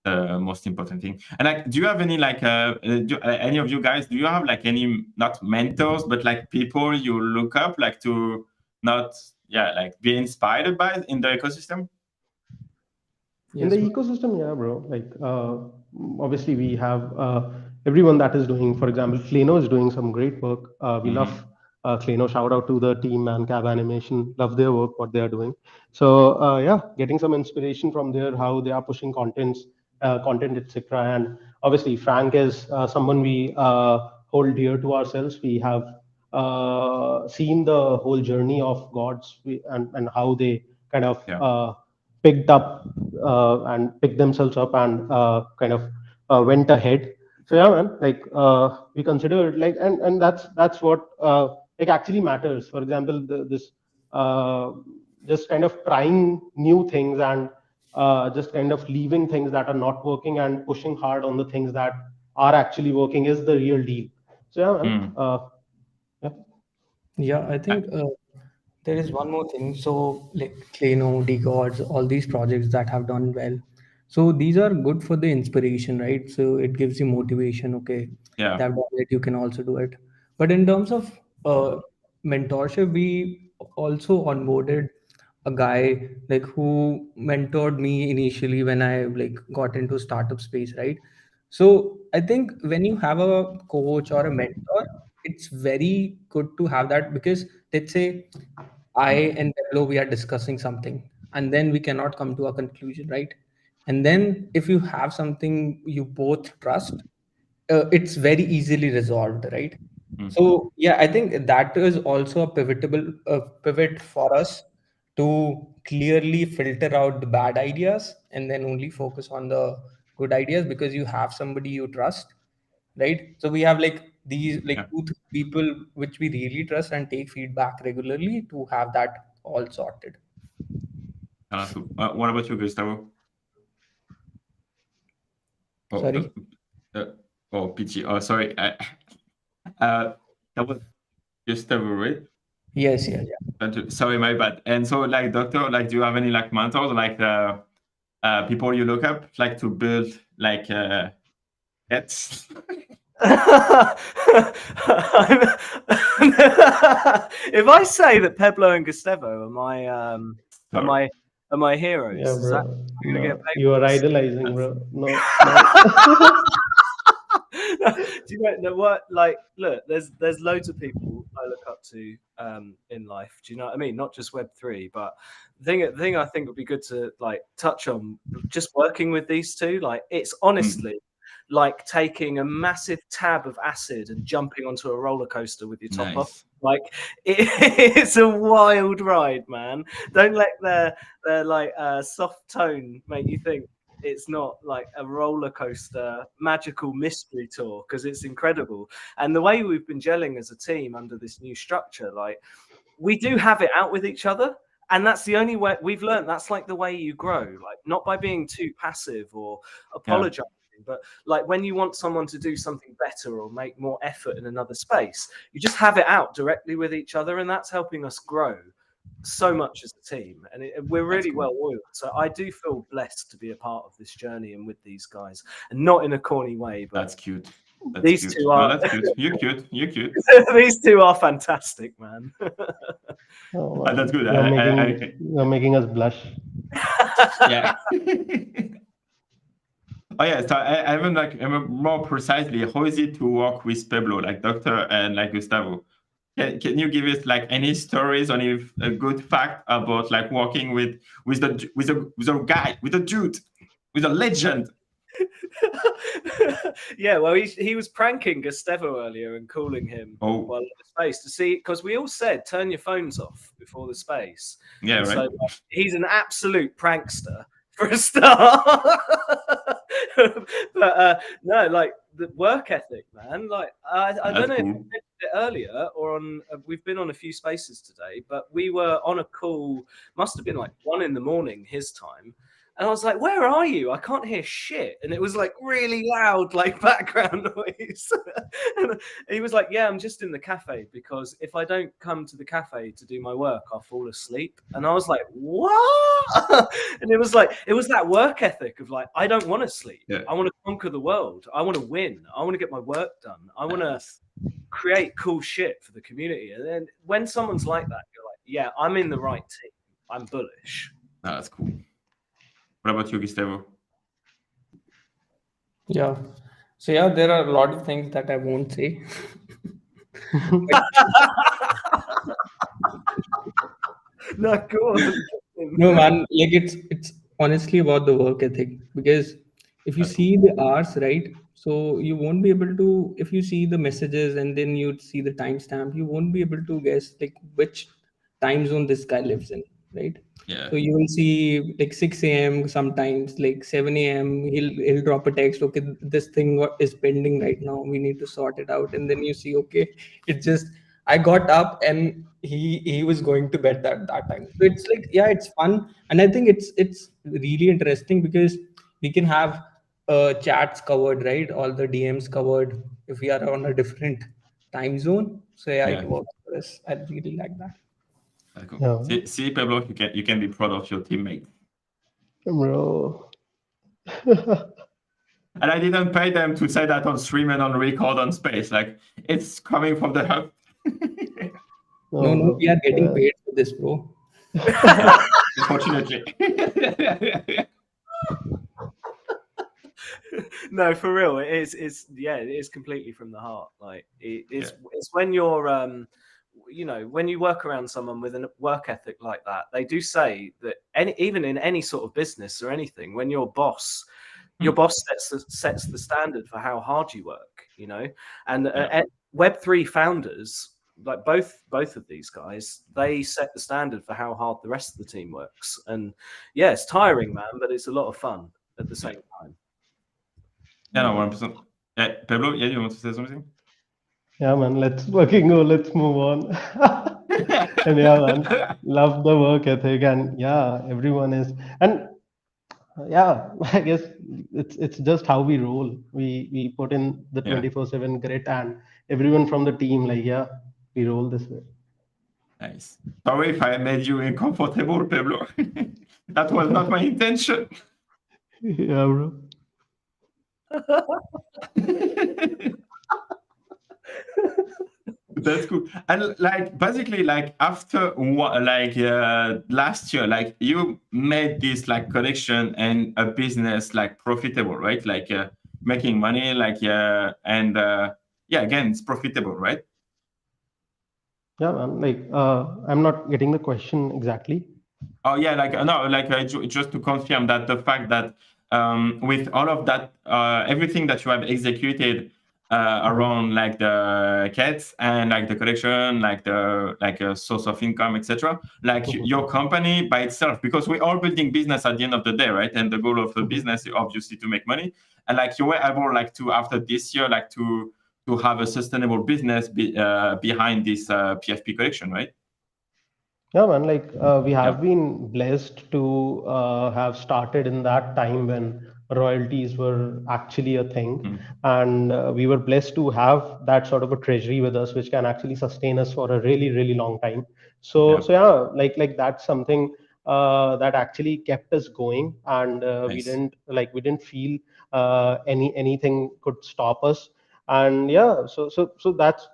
the most important thing. And like, do you have any like any of you guys? Do you have like any not mentors, but like people you look up like to not yeah like be inspired by in the ecosystem? In the Yes, bro. ecosystem, yeah, bro, like obviously we have everyone that is doing, for example, Kleno is doing some great work. We love Mm-hmm. Kleno. Shout out to the team, man. Cab Animation, love their work, what they are doing. So yeah, getting some inspiration from there, how they are pushing content, etc. And obviously Frank is someone we hold dear to ourselves. We have seen the whole journey of gods, and how they kind of Yeah. picked up and picked themselves up, and kind of went ahead. So yeah, man, like we consider it, like, and that's what like actually matters. For example, this uh, just kind of trying new things, and just kind of leaving things that are not working and pushing hard on the things that are actually working is the real deal. So yeah, man. Mm. Yeah. Yeah, I think there is one more thing. So, like Kleno, Decods, all these projects that have done well. So these are good for the inspiration, right? So it gives you motivation. Okay, Yeah. that you can also do it. But in terms of mentorship, we also onboarded a guy like who mentored me initially when I like got into startup space, right? So I think when you have a coach or a mentor, it's very good to have that, because let's say I and Peblo, we are discussing something and then we cannot come to a conclusion, right? And then if you have something you both trust, it's very easily resolved, right? So yeah, I think that is also a pivot for us to clearly filter out the bad ideas and then only focus on the good ideas, because you have somebody you trust, right? So we have like these like 2 3 people which we really trust and take feedback regularly to have that all sorted. What about you, Gustavo? Sorry. PG. Oh, sorry. That was Gustavo, right? Yes. Sorry, my bad. And so, like, doctor, like, do you have any like mentors, like people you look up, like to build like CETS? If I say that Peblo and Gustavo are my heroes, Yeah, is that bro. gonna No, get paid you for are this? idolizing, bro. No. Do you know what? Like, look, there's loads of people I look up to in life. Do you know what I mean? Not just Web3, but the thing I think would be good to like touch on, just working with these two. Like, it's honestly like taking a massive tab of acid and jumping onto a roller coaster with your top off. Like, it's a wild ride, man. Don't let their like soft tone make you think it's not like a roller coaster magical mystery tour, because it's incredible. And the way we've been gelling as a team under this new structure, like, we do have it out with each other, and that's the only way we've learned. That's like the way you grow, like not by being too passive or apologizing, but like when you want someone to do something better or make more effort in another space, you just have it out directly with each other, and that's helping us grow so much as a team, and we're really well oiled. So I do feel blessed to be a part of this journey and with these guys, and not in a corny way, but that's cute. These two are. That's cute. You're cute. These two are fantastic, man. Oh, that's good. You're making us blush. Yeah. Oh yeah, so I even like more precisely, how is it to work with Peblo, like Doctor and like Gustavo? Can you give us like any stories or any a good fact about like working with a guy, with a dude, with a legend? Yeah, well, he was pranking Gustavo earlier and calling him while in the space to see, because we all said turn your phones off before the space. Yeah, and right. So he's an absolute prankster for a start. But no, like the work ethic, man. Like I don't know if you mentioned it earlier or on. We've been on a few spaces today, but we were on a call. Must have been like 1 a.m. his time. And I was like, where are you? I can't hear shit. And it was like really loud, like background noise. And he was like, yeah, I'm just in the cafe, because if I don't come to the cafe to do my work, I'll fall asleep. And I was like, what? And it was that work ethic of like, I don't want to sleep. Yeah. I want to conquer the world. I want to win. I want to get my work done. I want to create cool shit for the community. And then when someone's like that, you're like, yeah, I'm in the right team. I'm bullish. Oh, that's cool. What about you, Gustavo? Yeah. So yeah, there are a lot of things that I won't say. No, go on. No, man, like it's honestly about the work ethic, because if you see the hours, right? So you won't be able to, if you see the messages and then you see the timestamp, you won't be able to guess like which time zone this guy lives in, right? Yeah. So you will see like 6 a.m. sometimes, like 7 a.m. He'll drop a text. Okay, this thing is pending right now. We need to sort it out. And then you see, okay, it just I got up and he was going to bed that time. So it's like, yeah, it's fun, and I think it's really interesting because we can have chats covered, right? All the DMs covered if we are on a different time zone. So yeah, it works for us. I really like that. Cool. Yeah. See, Peblo, you can be proud of your teammate. Bro. And I didn't pay them to say that on stream and on record on space. Like, it's coming from the hub. No, we are getting paid for this, bro. Unfortunately. No, for real, it is completely from the heart. Like it's when you're when you work around someone with a work ethic like that, they do say that even in any sort of business or anything, when your boss sets the standard for how hard you work, and Web3 founders, like both of these guys, they set the standard for how hard the rest of the team works. And yeah, it's tiring, man, but it's a lot of fun at the same time. Yeah, no, 100%. Peblo, you want to say something? Yeah, man, let's move on. And yeah, man, love the work ethic, and yeah, everyone is, and yeah, I guess it's just how we roll. We put in the 24/7 grit, and everyone from the team, like, yeah, we roll this way. Nice. Sorry if I made you uncomfortable, Peblo. That was not my intention. Yeah, bro. That's cool. And like basically, like after last year, like you made this like connection and a business like profitable, right? Like making money, like and again, it's profitable, right? Yeah, man. Like I'm not getting the question exactly. Oh yeah, like no, like just to confirm that the fact that with all of that, everything that you have executed around like the CETS and like the collection, like a source of income, etc. Like your company by itself, because we're all building business at the end of the day, right? And the goal of the business is obviously to make money. And like you were able, like to after this year, like to have a sustainable business behind this PFP collection, right? Yeah, man. Like we have been blessed to have started in that time when royalties were actually a thing, and we were blessed to have that sort of a treasury with us, which can actually sustain us for a really, really long time. So yeah, like that's something that actually kept us going, and we didn't feel anything could stop us. And yeah, so that's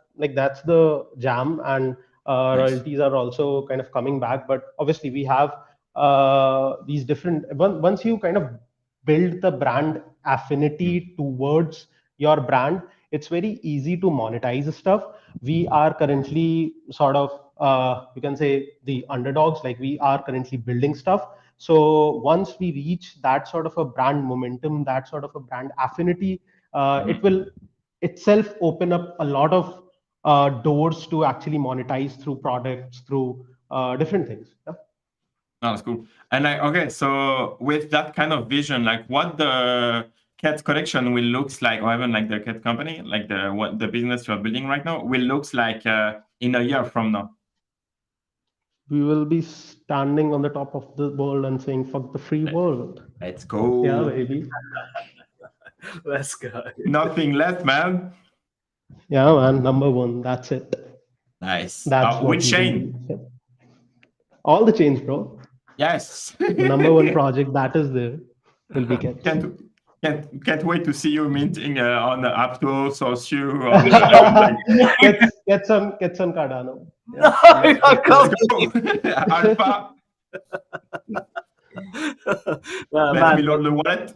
the jam. And royalties are also kind of coming back, but obviously we have these different, once you kind of build the brand affinity towards your brand, it's very easy to monetize stuff. We are currently sort of you can say the underdogs, like we are currently building stuff. So once we reach that sort of a brand momentum, that sort of a brand affinity, it will itself open up a lot of doors to actually monetize through products, through different things. Yeah. Oh, that's cool. And like, okay, so with that kind of vision, like what the CETS collection will looks like, or even like the CETS company, like what the business you're building right now will looks like in a year from now. We will be standing on the top of the world and saying, "Fuck the free world." Let's go. Yeah, baby. Let's go. Nothing left, man. Yeah, man. Number one. That's it. Nice. That's which chain? All the chains, bro. Yes. The number one project that is there will be CETS. Can't wait to see you minting on the Aptos or Su. Get some Cardano. Yeah. No, I can't. Alpha. Let me load the wallet.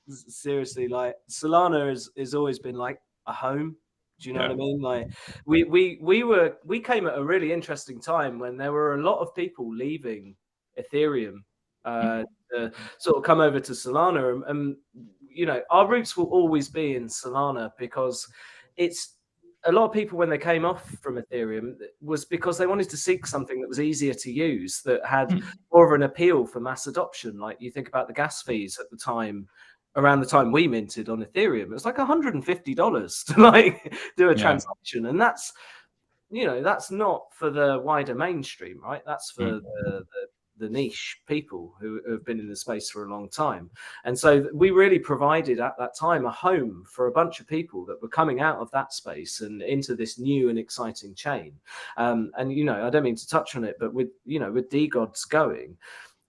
Seriously, like Solana has always been like a home. Do you know what I mean? Like we came at a really interesting time when there were a lot of people leaving Ethereum to sort of come over to Solana, and our roots will always be in Solana, because it's a lot of people, when they came off from Ethereum, was because they wanted to seek something that was easier to use, that had more of an appeal for mass adoption. Like you think about the gas fees at the time. Around the time we minted on Ethereum, it was like $150 to like do a transaction, and that's that's not for the wider mainstream, right? That's for the niche people who have been in the space for a long time. And so we really provided at that time a home for a bunch of people that were coming out of that space and into this new and exciting chain. And I don't mean to touch on it, but with with Decod3rs going,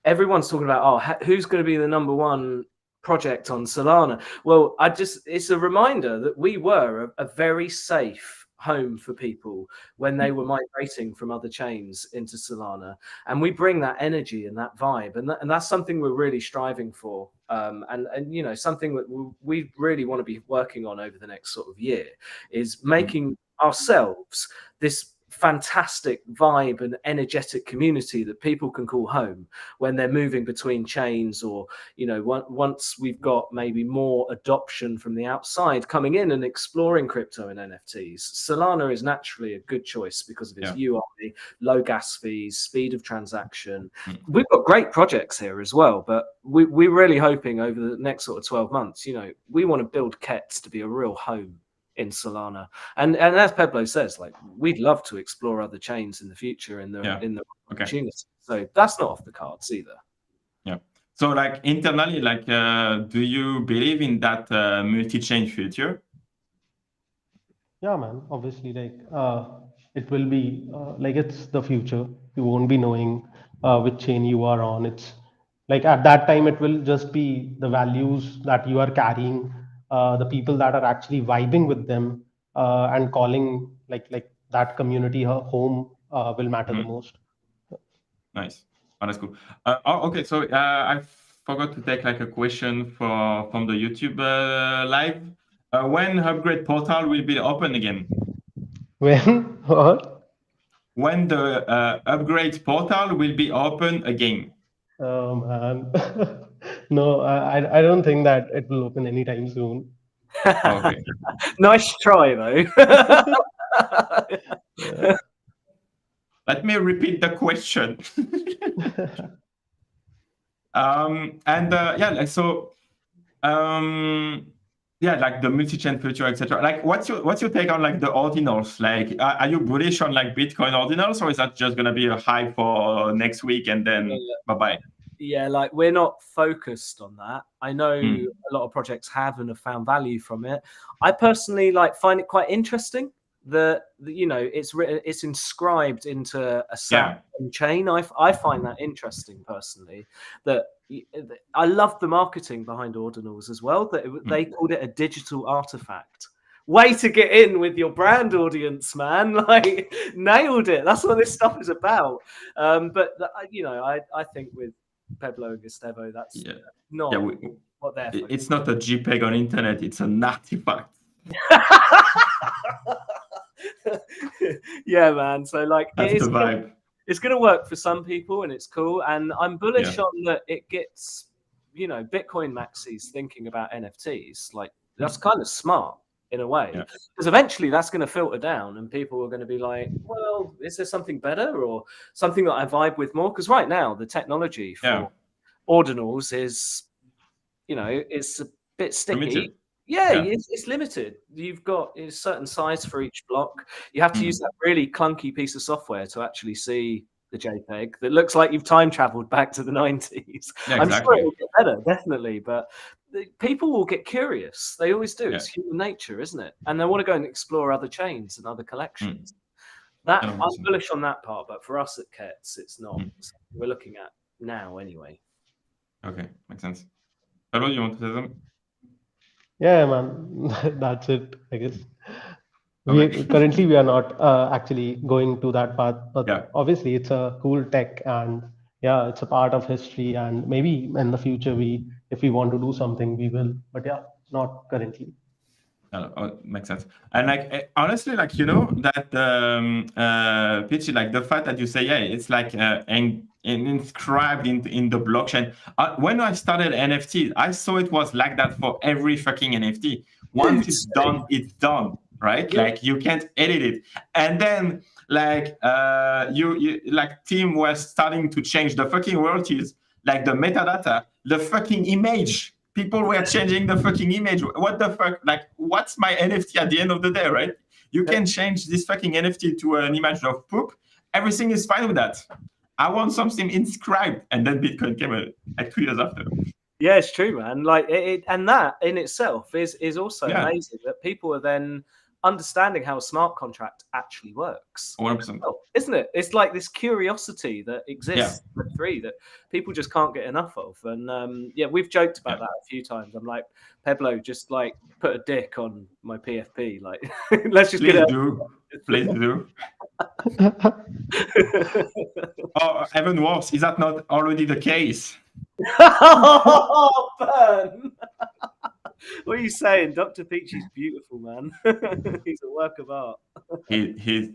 everyone's talking about who's going to be the number one project on Solana. Well, it's a reminder that we were a very safe home for people when they were migrating from other chains into Solana, and we bring that energy and that vibe, and that's something we're really striving for, and you know, something that we really want to be working on over the next sort of year is making ourselves this fantastic vibe and energetic community that people can call home when they're moving between chains, or you know, once we've got maybe more adoption from the outside coming in and exploring crypto and NFTs. Solana is naturally a good choice because of its UI, low gas fees, speed of transaction. We've got great projects here as well, but we're really hoping over the next sort of 12 months, you know, we want to build CETS to be a real home in Solana, and as Peblo says, like, we'd love to explore other chains in the future in the opportunity. So that's not off the cards either. Yeah. So like internally, like, do you believe in that multi-chain future? Yeah, man. Obviously, like it will be like it's the future. You won't be knowing which chain you are on. It's like at that time it will just be the values that you are carrying, the people that are actually vibing with them, and calling like that community her home will matter the most. Nice. Oh, that's cool. Okay, so I forgot to take like a question from the YouTube live. When upgrade portal will be open again? When what? When the upgrade portal will be open again? Oh man, no, I don't think that it will open anytime soon. Okay. Nice try though. Yeah. Let me repeat the question. Yeah, like the multi-chain future, etc. Like, what's your take on like the ordinals? Like, are you bullish on like Bitcoin ordinals, or is that just gonna be a hype for next week and then bye-bye? Yeah, like, we're not focused on that. I know a lot of projects have and have found value from it. I personally like find it quite interesting that you know, it's inscribed into a SAP chain. I find that interesting personally. That I love the marketing behind ordinals as well. That they called it a digital artifact. Way to get in with your brand audience, man! Like, nailed it. That's what this stuff is about. But you know, I think with Peblo and Gustavo, that's not what they're. It's not a JPEG on internet; it's an artifact. Yeah, man. So like, that's the vibe. It's going to work for some people, and it's cool. And I'm bullish on that. It gets, you know, Bitcoin maxis thinking about NFTs. Like, that's kind of smart in a way, because eventually that's going to filter down, and people are going to be like, well, is there something better or something that I vibe with more? Because right now the technology for ordinals is, you know, it's a bit sticky. Limited. It's limited. You've got a certain size for each block. You have to use that really clunky piece of software to actually see the JPEG that looks like you've time traveled back to the 90s. Yeah, I'm sure it will get better, definitely, but people will get curious. They always do. It's human nature, isn't it? And they want to go and explore other chains and other collections. That I'm bullish on that part, but for us at CETS, it's not something we're looking at now anyway. Okay, makes sense. Hello, you want to say something? Yeah, man, that's it, I guess. Currently we are not actually going to that path, but obviously it's a cool tech, and it's a part of history, and maybe in the future if we want to do something, we will, but not currently. Makes sense. And like, honestly, like, you know, that pitch, like the fact that you say, it's like inscribed in the blockchain. When I started NFT, I saw it was like that for every fucking NFT. Once it's done, right? Like, you can't edit it. And then like you like team was starting to change the fucking royalties, like the metadata, the fucking image. People were changing the fucking image. What the fuck? Like, what's my NFT at the end of the day, right? You can change this fucking NFT to an image of poop. Everything is fine with that. I want something inscribed. And then Bitcoin came like 2 years after. Yeah, it's true, man. Like, and that in itself is also amazing, that people are then understanding how a smart contract actually works. 100%. Isn't it? It's like this curiosity that exists with Web3 that people just can't get enough of. And we've joked about that a few times. I'm like, Peblo, just like put a dick on my PFP. Like, let's just Please do. Oh, even worse, is that not already the case? Oh, burn. What are you saying? Dr. Peachy's beautiful, man. He's a work of art. He's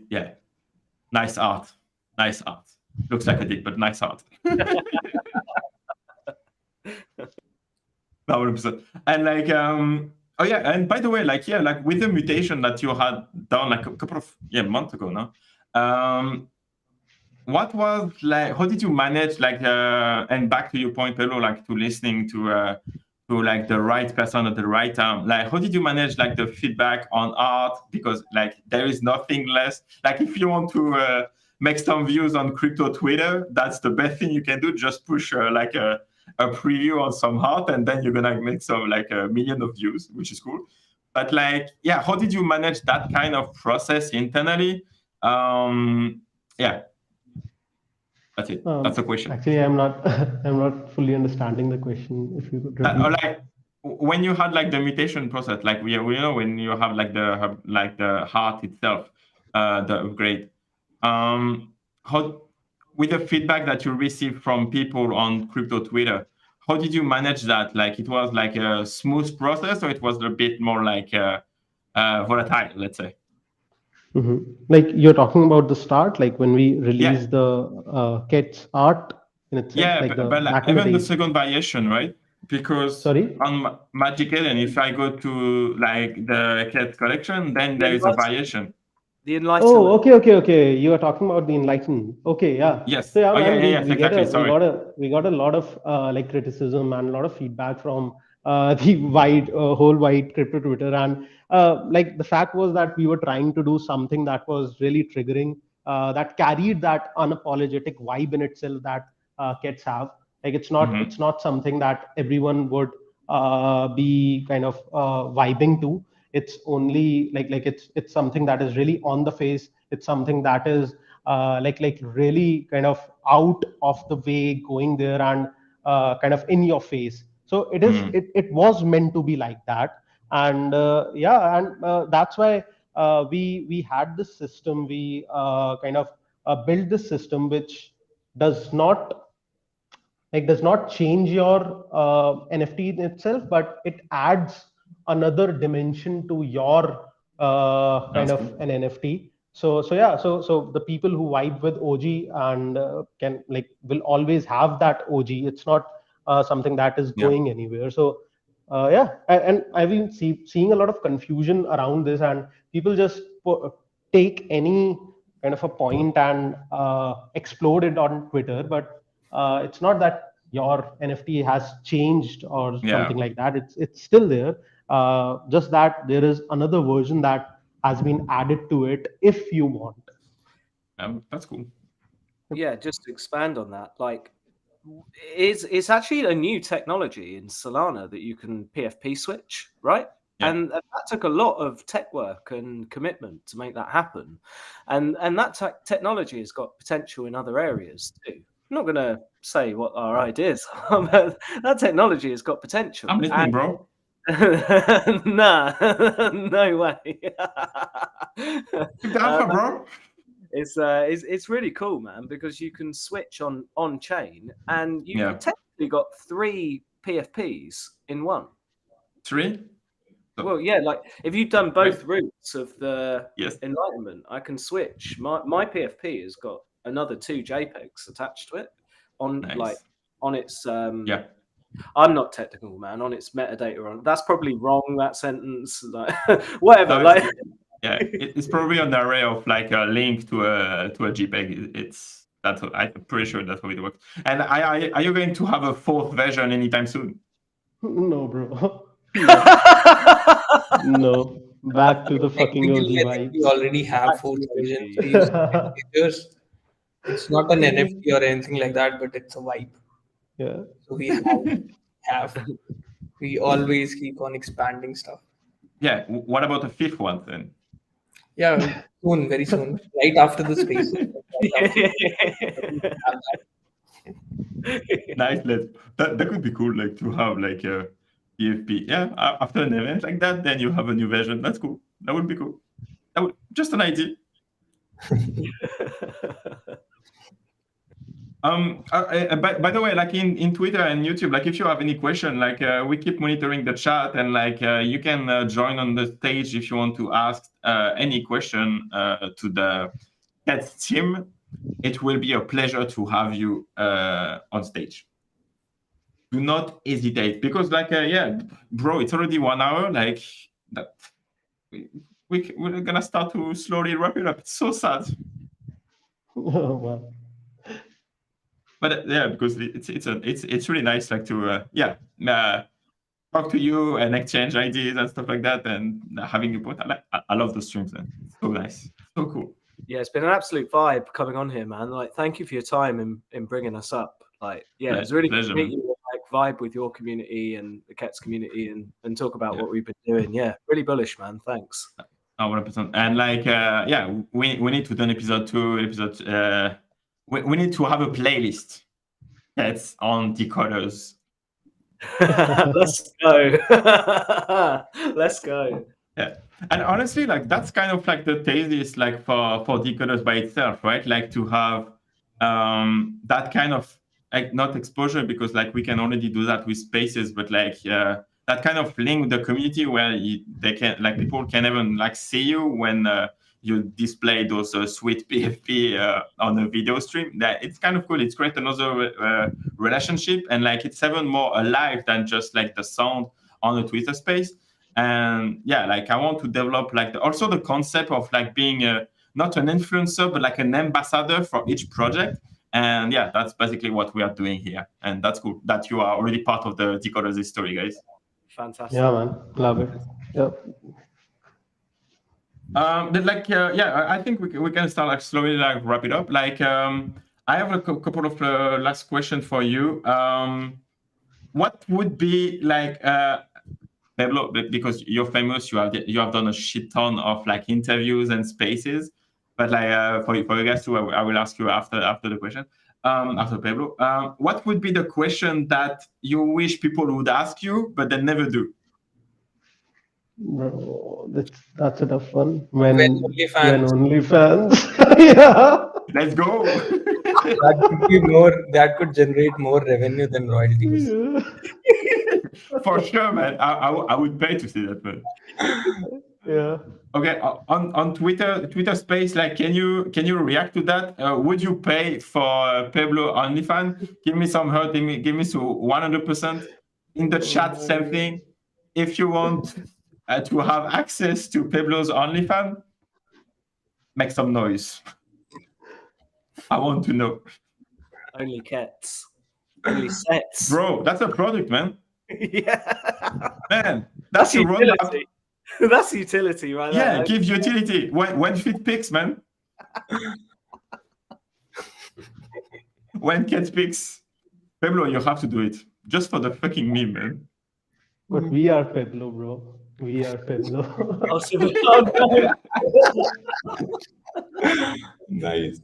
nice art. Nice art. Looks like a dick, but nice art. 100%. And like oh yeah, and by the way, like with the mutation that you had done like a couple of months ago now, what was like, how did you manage like and back to your point, Peblo, like to listening to like the right person at the right time, like how did you manage like the feedback on art? Because like there is nothing less, like if you want to make some views on crypto Twitter, that's the best thing you can do. Just push like a preview on some art, and then you're gonna make some like 1 million of views, which is cool. But like, yeah, how did you manage that kind of process internally? That's it. That's the question. Actually, I'm not fully understanding the question. If you could repeat. Like when you had like the mutation process, like we know when you have like the heart itself, the upgrade. How, with the feedback that you received from people on crypto Twitter, how did you manage that? Like it was like a smooth process, or it was a bit more like volatile, let's say? Mm-hmm. Like you're talking about the start, like when we released the CETS art in itself. Yeah, like but like even the second variation, right? Because on Magic Eden, if I go to like the CETS collection, then there is a variation. The Enlightenment. Oh, okay. You are talking about the Enlightened. Okay, yeah. Yes. So We got a lot of like criticism and a lot of feedback from the whole wide crypto Twitter, and like the fact was that we were trying to do something that was really triggering, that carried that unapologetic vibe in itself that kids have. Like it's not something that everyone would be kind of vibing to. It's only like it's something that is really on the face. It's something that is like really kind of out of the way, going there and kind of in your face. So it was meant to be like that. And that's why we had this system. We kind of built this system which does not change your NFT in itself, but it adds another dimension to your kind of an NFT. So the people who vibe with OG and can like will always have that OG. It's not something that is going anywhere. So and I've been seeing a lot of confusion around this, and people just take any kind of a point and explode it on Twitter, but it's not that your NFT has changed or something like that. It's still there. Just that there is another version that has been added to it if you want. That's cool. Yeah, just to expand on that, like it's actually a new technology in Solana that you can PFP switch, right? Yeah. And that took a lot of tech work and commitment to make that happen. And that technology has got potential in other areas too. I'm not going to say what our ideas are, but that technology has got potential. I'm listening, bro. Nah, no way. Bro. It's really cool, man, because you can switch on chain, and you've technically got 3 PFPs in one. 3? Well, yeah, like if you've done both routes of the Enlightenment, I can switch. My PFP has got another 2 JPEGs attached to it on its I'm not technical, man. On its metadata, that's probably wrong. That sentence, like whatever. No, it's probably an array of like a link to a JPEG. I'm pretty sure that's how it works. And are you going to have a 4th version anytime soon? No, bro. No. Back to the fucking OG vibe. We already have 4 versions. It's not an NFT or anything like that, but it's a vibe. Yeah. So we we always keep on expanding stuff. Yeah. What about the 5th one then? Yeah, soon, very soon, right after the space. Nice. That could be cool, like to have like a PFP. Yeah, after an event like that, then you have a new version. That's cool. That would be cool. Just an idea. By the way, like in Twitter and YouTube, like if you have any question, like we keep monitoring the chat, and like you can join on the stage if you want to ask any question to the CETS team. It will be a pleasure to have you on stage. Do not hesitate, because like yeah, bro, it's already 1 hour. Like that, we're gonna start to slowly wrap it up. It's so sad. Oh, wow. But yeah, because it's really nice, like to talk to you and exchange ideas and stuff like that, and having you both. I love the streams, man. It's so nice, so cool. Yeah, it's been an absolute vibe coming on here, man. Like, thank you for your time in bringing us up. Like, yeah, it's really pleasure, good to meet you, like, vibe with your community and the CETS community, and talk about what we've been doing. Yeah, really bullish, man. Thanks. 100%. And like, yeah, we need to do an episode 2. We need to have a playlist that's on Decod3rs. Let's go. Let's go. Yeah. And honestly, like that's kind of like the thesis, like for Decod3rs by itself, right? Like to have that kind of like not exposure, because like we can already do that with spaces, but like that kind of link with the community where they can, like, people can even like see you when you display those sweet PFP on a video stream. That it's kind of cool. It's create another relationship, and like it's even more alive than just like the sound on a Twitter space. And yeah, like I want to develop like also the concept of like being not an influencer, but like an ambassador for each project. And yeah, that's basically what we are doing here. And that's cool that you are already part of the Decod3rs story, guys. Fantastic. Yeah, man. Love it. Yep. But like, yeah, I think we can start like slowly like wrap it up. Like, I have a couple of last questions for you. What would be like, Peblo, because you're famous, you have done a shit ton of like interviews and spaces. But like for you guys too, I will ask you after the question. After Peblo, what would be the question that you wish people would ask you, but they never do? Bro, that's a tough one. When OnlyFans. Yeah. Let's go. That could generate more revenue than royalties. Yeah. For sure, man. I would pay to see that, man. Yeah. Okay, on Twitter space, like, can you react to that? Would you pay for Peblo OnlyFans? Give me some hurt. Give me so 100%. In the chat, same thing. If you want to have access to Peblo's OnlyFans, make some noise. I want to know. Only CETS. Only CETS. Bro, that's a product, man. Yeah. Man, that's your utility. roadmap. That's utility, right? Yeah, give utility. When fit picks, man. When cat picks. Peblo, you have to do it. Just for the fucking meme, man. But we are Peblo, bro. We are Peblo. Nice.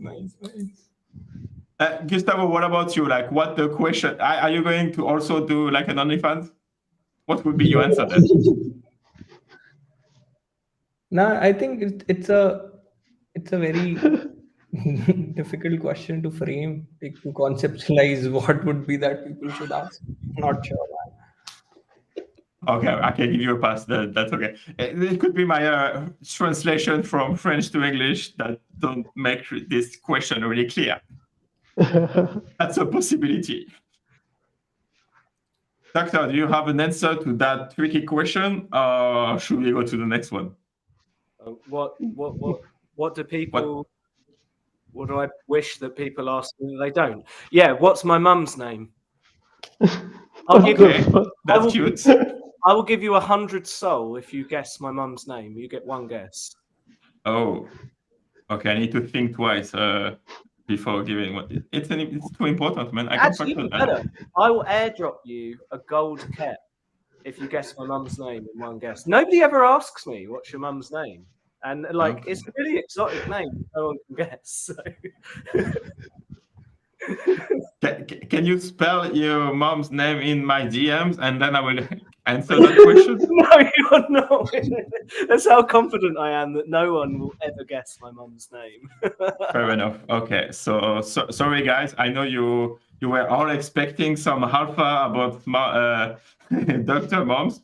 Gustavo, what about you? Like, what the question? Are you going to also do like an OnlyFans? What would be your answer then? No, I think it's a very difficult question to frame, like, to conceptualize what would be that people should ask. Not sure. Okay, I can give you a pass. That's okay. It could be my translation from French to English that don't make this question really clear. That's a possibility. Doctor, do you have an answer to that tricky question, or should we go to the next one? What do people? What do I wish that people ask me that they don't? Yeah, what's my mum's name? I'll give you. That's cute. I will give you 100 soul if you guess my mum's name. You get one guess. Oh, okay. I need to think twice before giving one. It's too important, man. Actually, even better. I will airdrop you a gold cap if you guess my mum's name in one guess. Nobody ever asks me what's your mum's name. And like, it's a really exotic name. No one can guess. So. Can you spell your mom's name in my DMs and then I will answer that question? No, you're not. That's how confident I am that no one will ever guess my mom's name. Fair enough. Okay, so sorry guys. I know you were all expecting some alpha about Dr. Moms.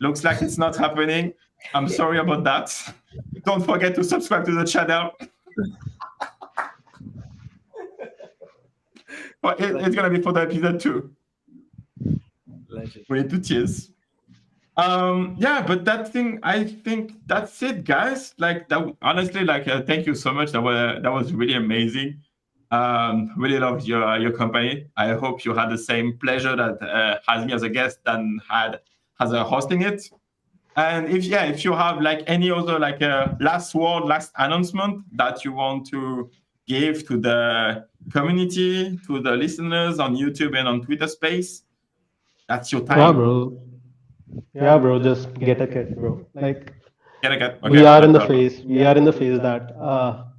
Looks like it's not happening. I'm sorry about that. Don't forget to subscribe to the channel. But it's gonna be for the episode 2. Legend. We need to tease. Yeah, but that thing, I think that's it, guys. Like that, honestly, like thank you so much. That was really amazing. Really loved your company. I hope you had the same pleasure that has me as a guest than had as a hosting it. And if you have like any other like last word, last announcement that you want to give to the community, to the listeners on YouTube and on Twitter Space, that's your time. Yeah, bro. Just get a kit, bro. Like get a kit. Okay. We are in the phase. We are in the phase that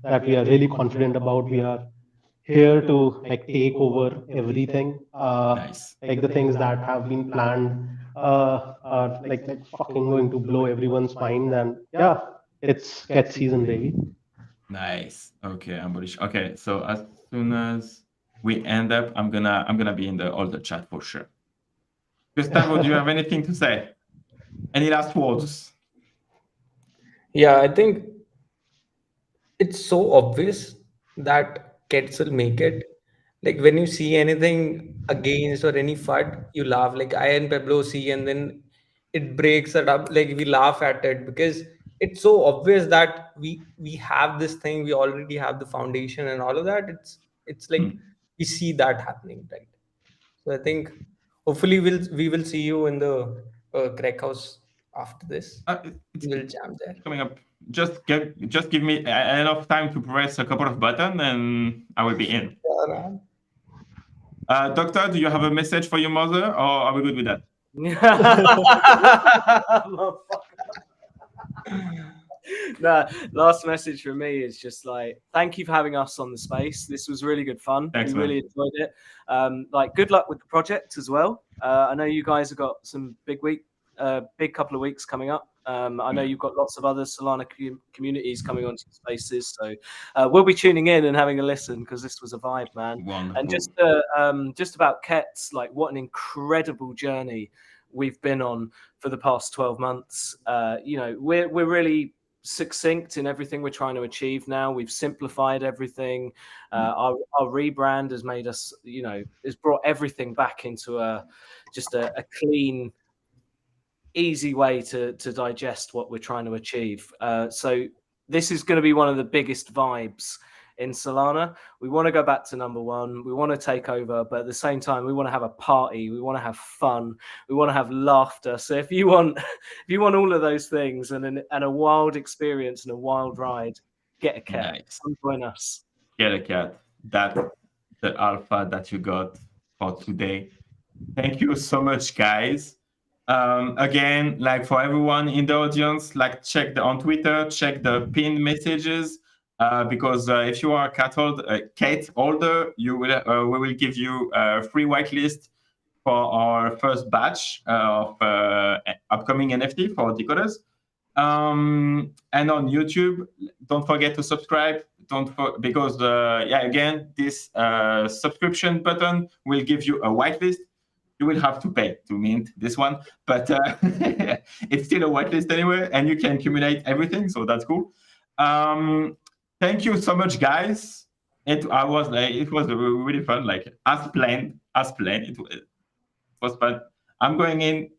that we are really confident about. We are here to like take over everything. Nice. Like the things that have been planned are like fucking going to blow everyone's mind. And yeah, it's CETS season, baby. Nice. Okay, I'm bullish. Okay, so as soon as we end up, I'm gonna be in all the chat for sure. Gustavo, do you have anything to say? Any last words? Yeah, I think it's so obvious that CETS will make it. Like when you see anything against or any FUD, you laugh. Like I and Peblo see, and then it breaks it up. Like we laugh at it because it's so obvious that we have this thing. We already have the foundation and all of that. It's like we see that happening, right? So I think hopefully we will see you in the Crack House after this. We'll jam there. Coming up. Just give me enough time to press a couple of buttons and I will be in. Doctor, do you have a message for your mother, or are we good with that? No, last message from me is just like, thank you for having us on the space. This was really good fun. Thanks, we really enjoyed it. Like, good luck with the project as well. I know you guys have got some big couple of weeks coming up. I know you've got lots of other Solana communities coming onto spaces, so we'll be tuning in and having a listen because this was a vibe, man. Wonderful. And just about CETS, like what an incredible journey we've been on for the past 12 months. You know, we're really succinct in everything we're trying to achieve now. We've simplified everything. Our rebrand has made us, you know, has brought everything back into just a clean, easy way to digest what we're trying to achieve. So this is going to be one of the biggest vibes in Solana. We want to go back to number one. We want to take over, but at the same time, we want to have a party. We want to have fun. We want to have laughter. So if you want all of those things and a wild experience and a wild ride, get a cat. Nice. Come join us. Get a cat. That's the alpha that you got for today. Thank you so much, guys. Again, like for everyone in the audience, like check on Twitter, check the pinned messages. Because if you are a cat holder, you will we will give you a free whitelist for our first batch of upcoming NFT for Decod3rs. And on YouTube, don't forget to subscribe. Because again, this subscription button will give you a whitelist. You will have to pay to mint this one, but it's still a whitelist anyway, and you can accumulate everything, so that's cool. Thank you so much, guys. It was really fun, like as planned. It was fun. I'm going in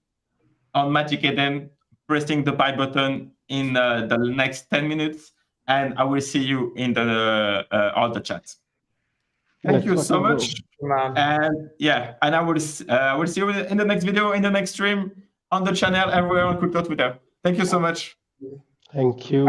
on Magic Eden, pressing the buy button in the next 10 minutes, and I will see you in all the chats. Thank you so much. And I will see you in the next video, in the next stream, on the channel, everywhere on Crypto Twitter. Thank you so much. Thank you.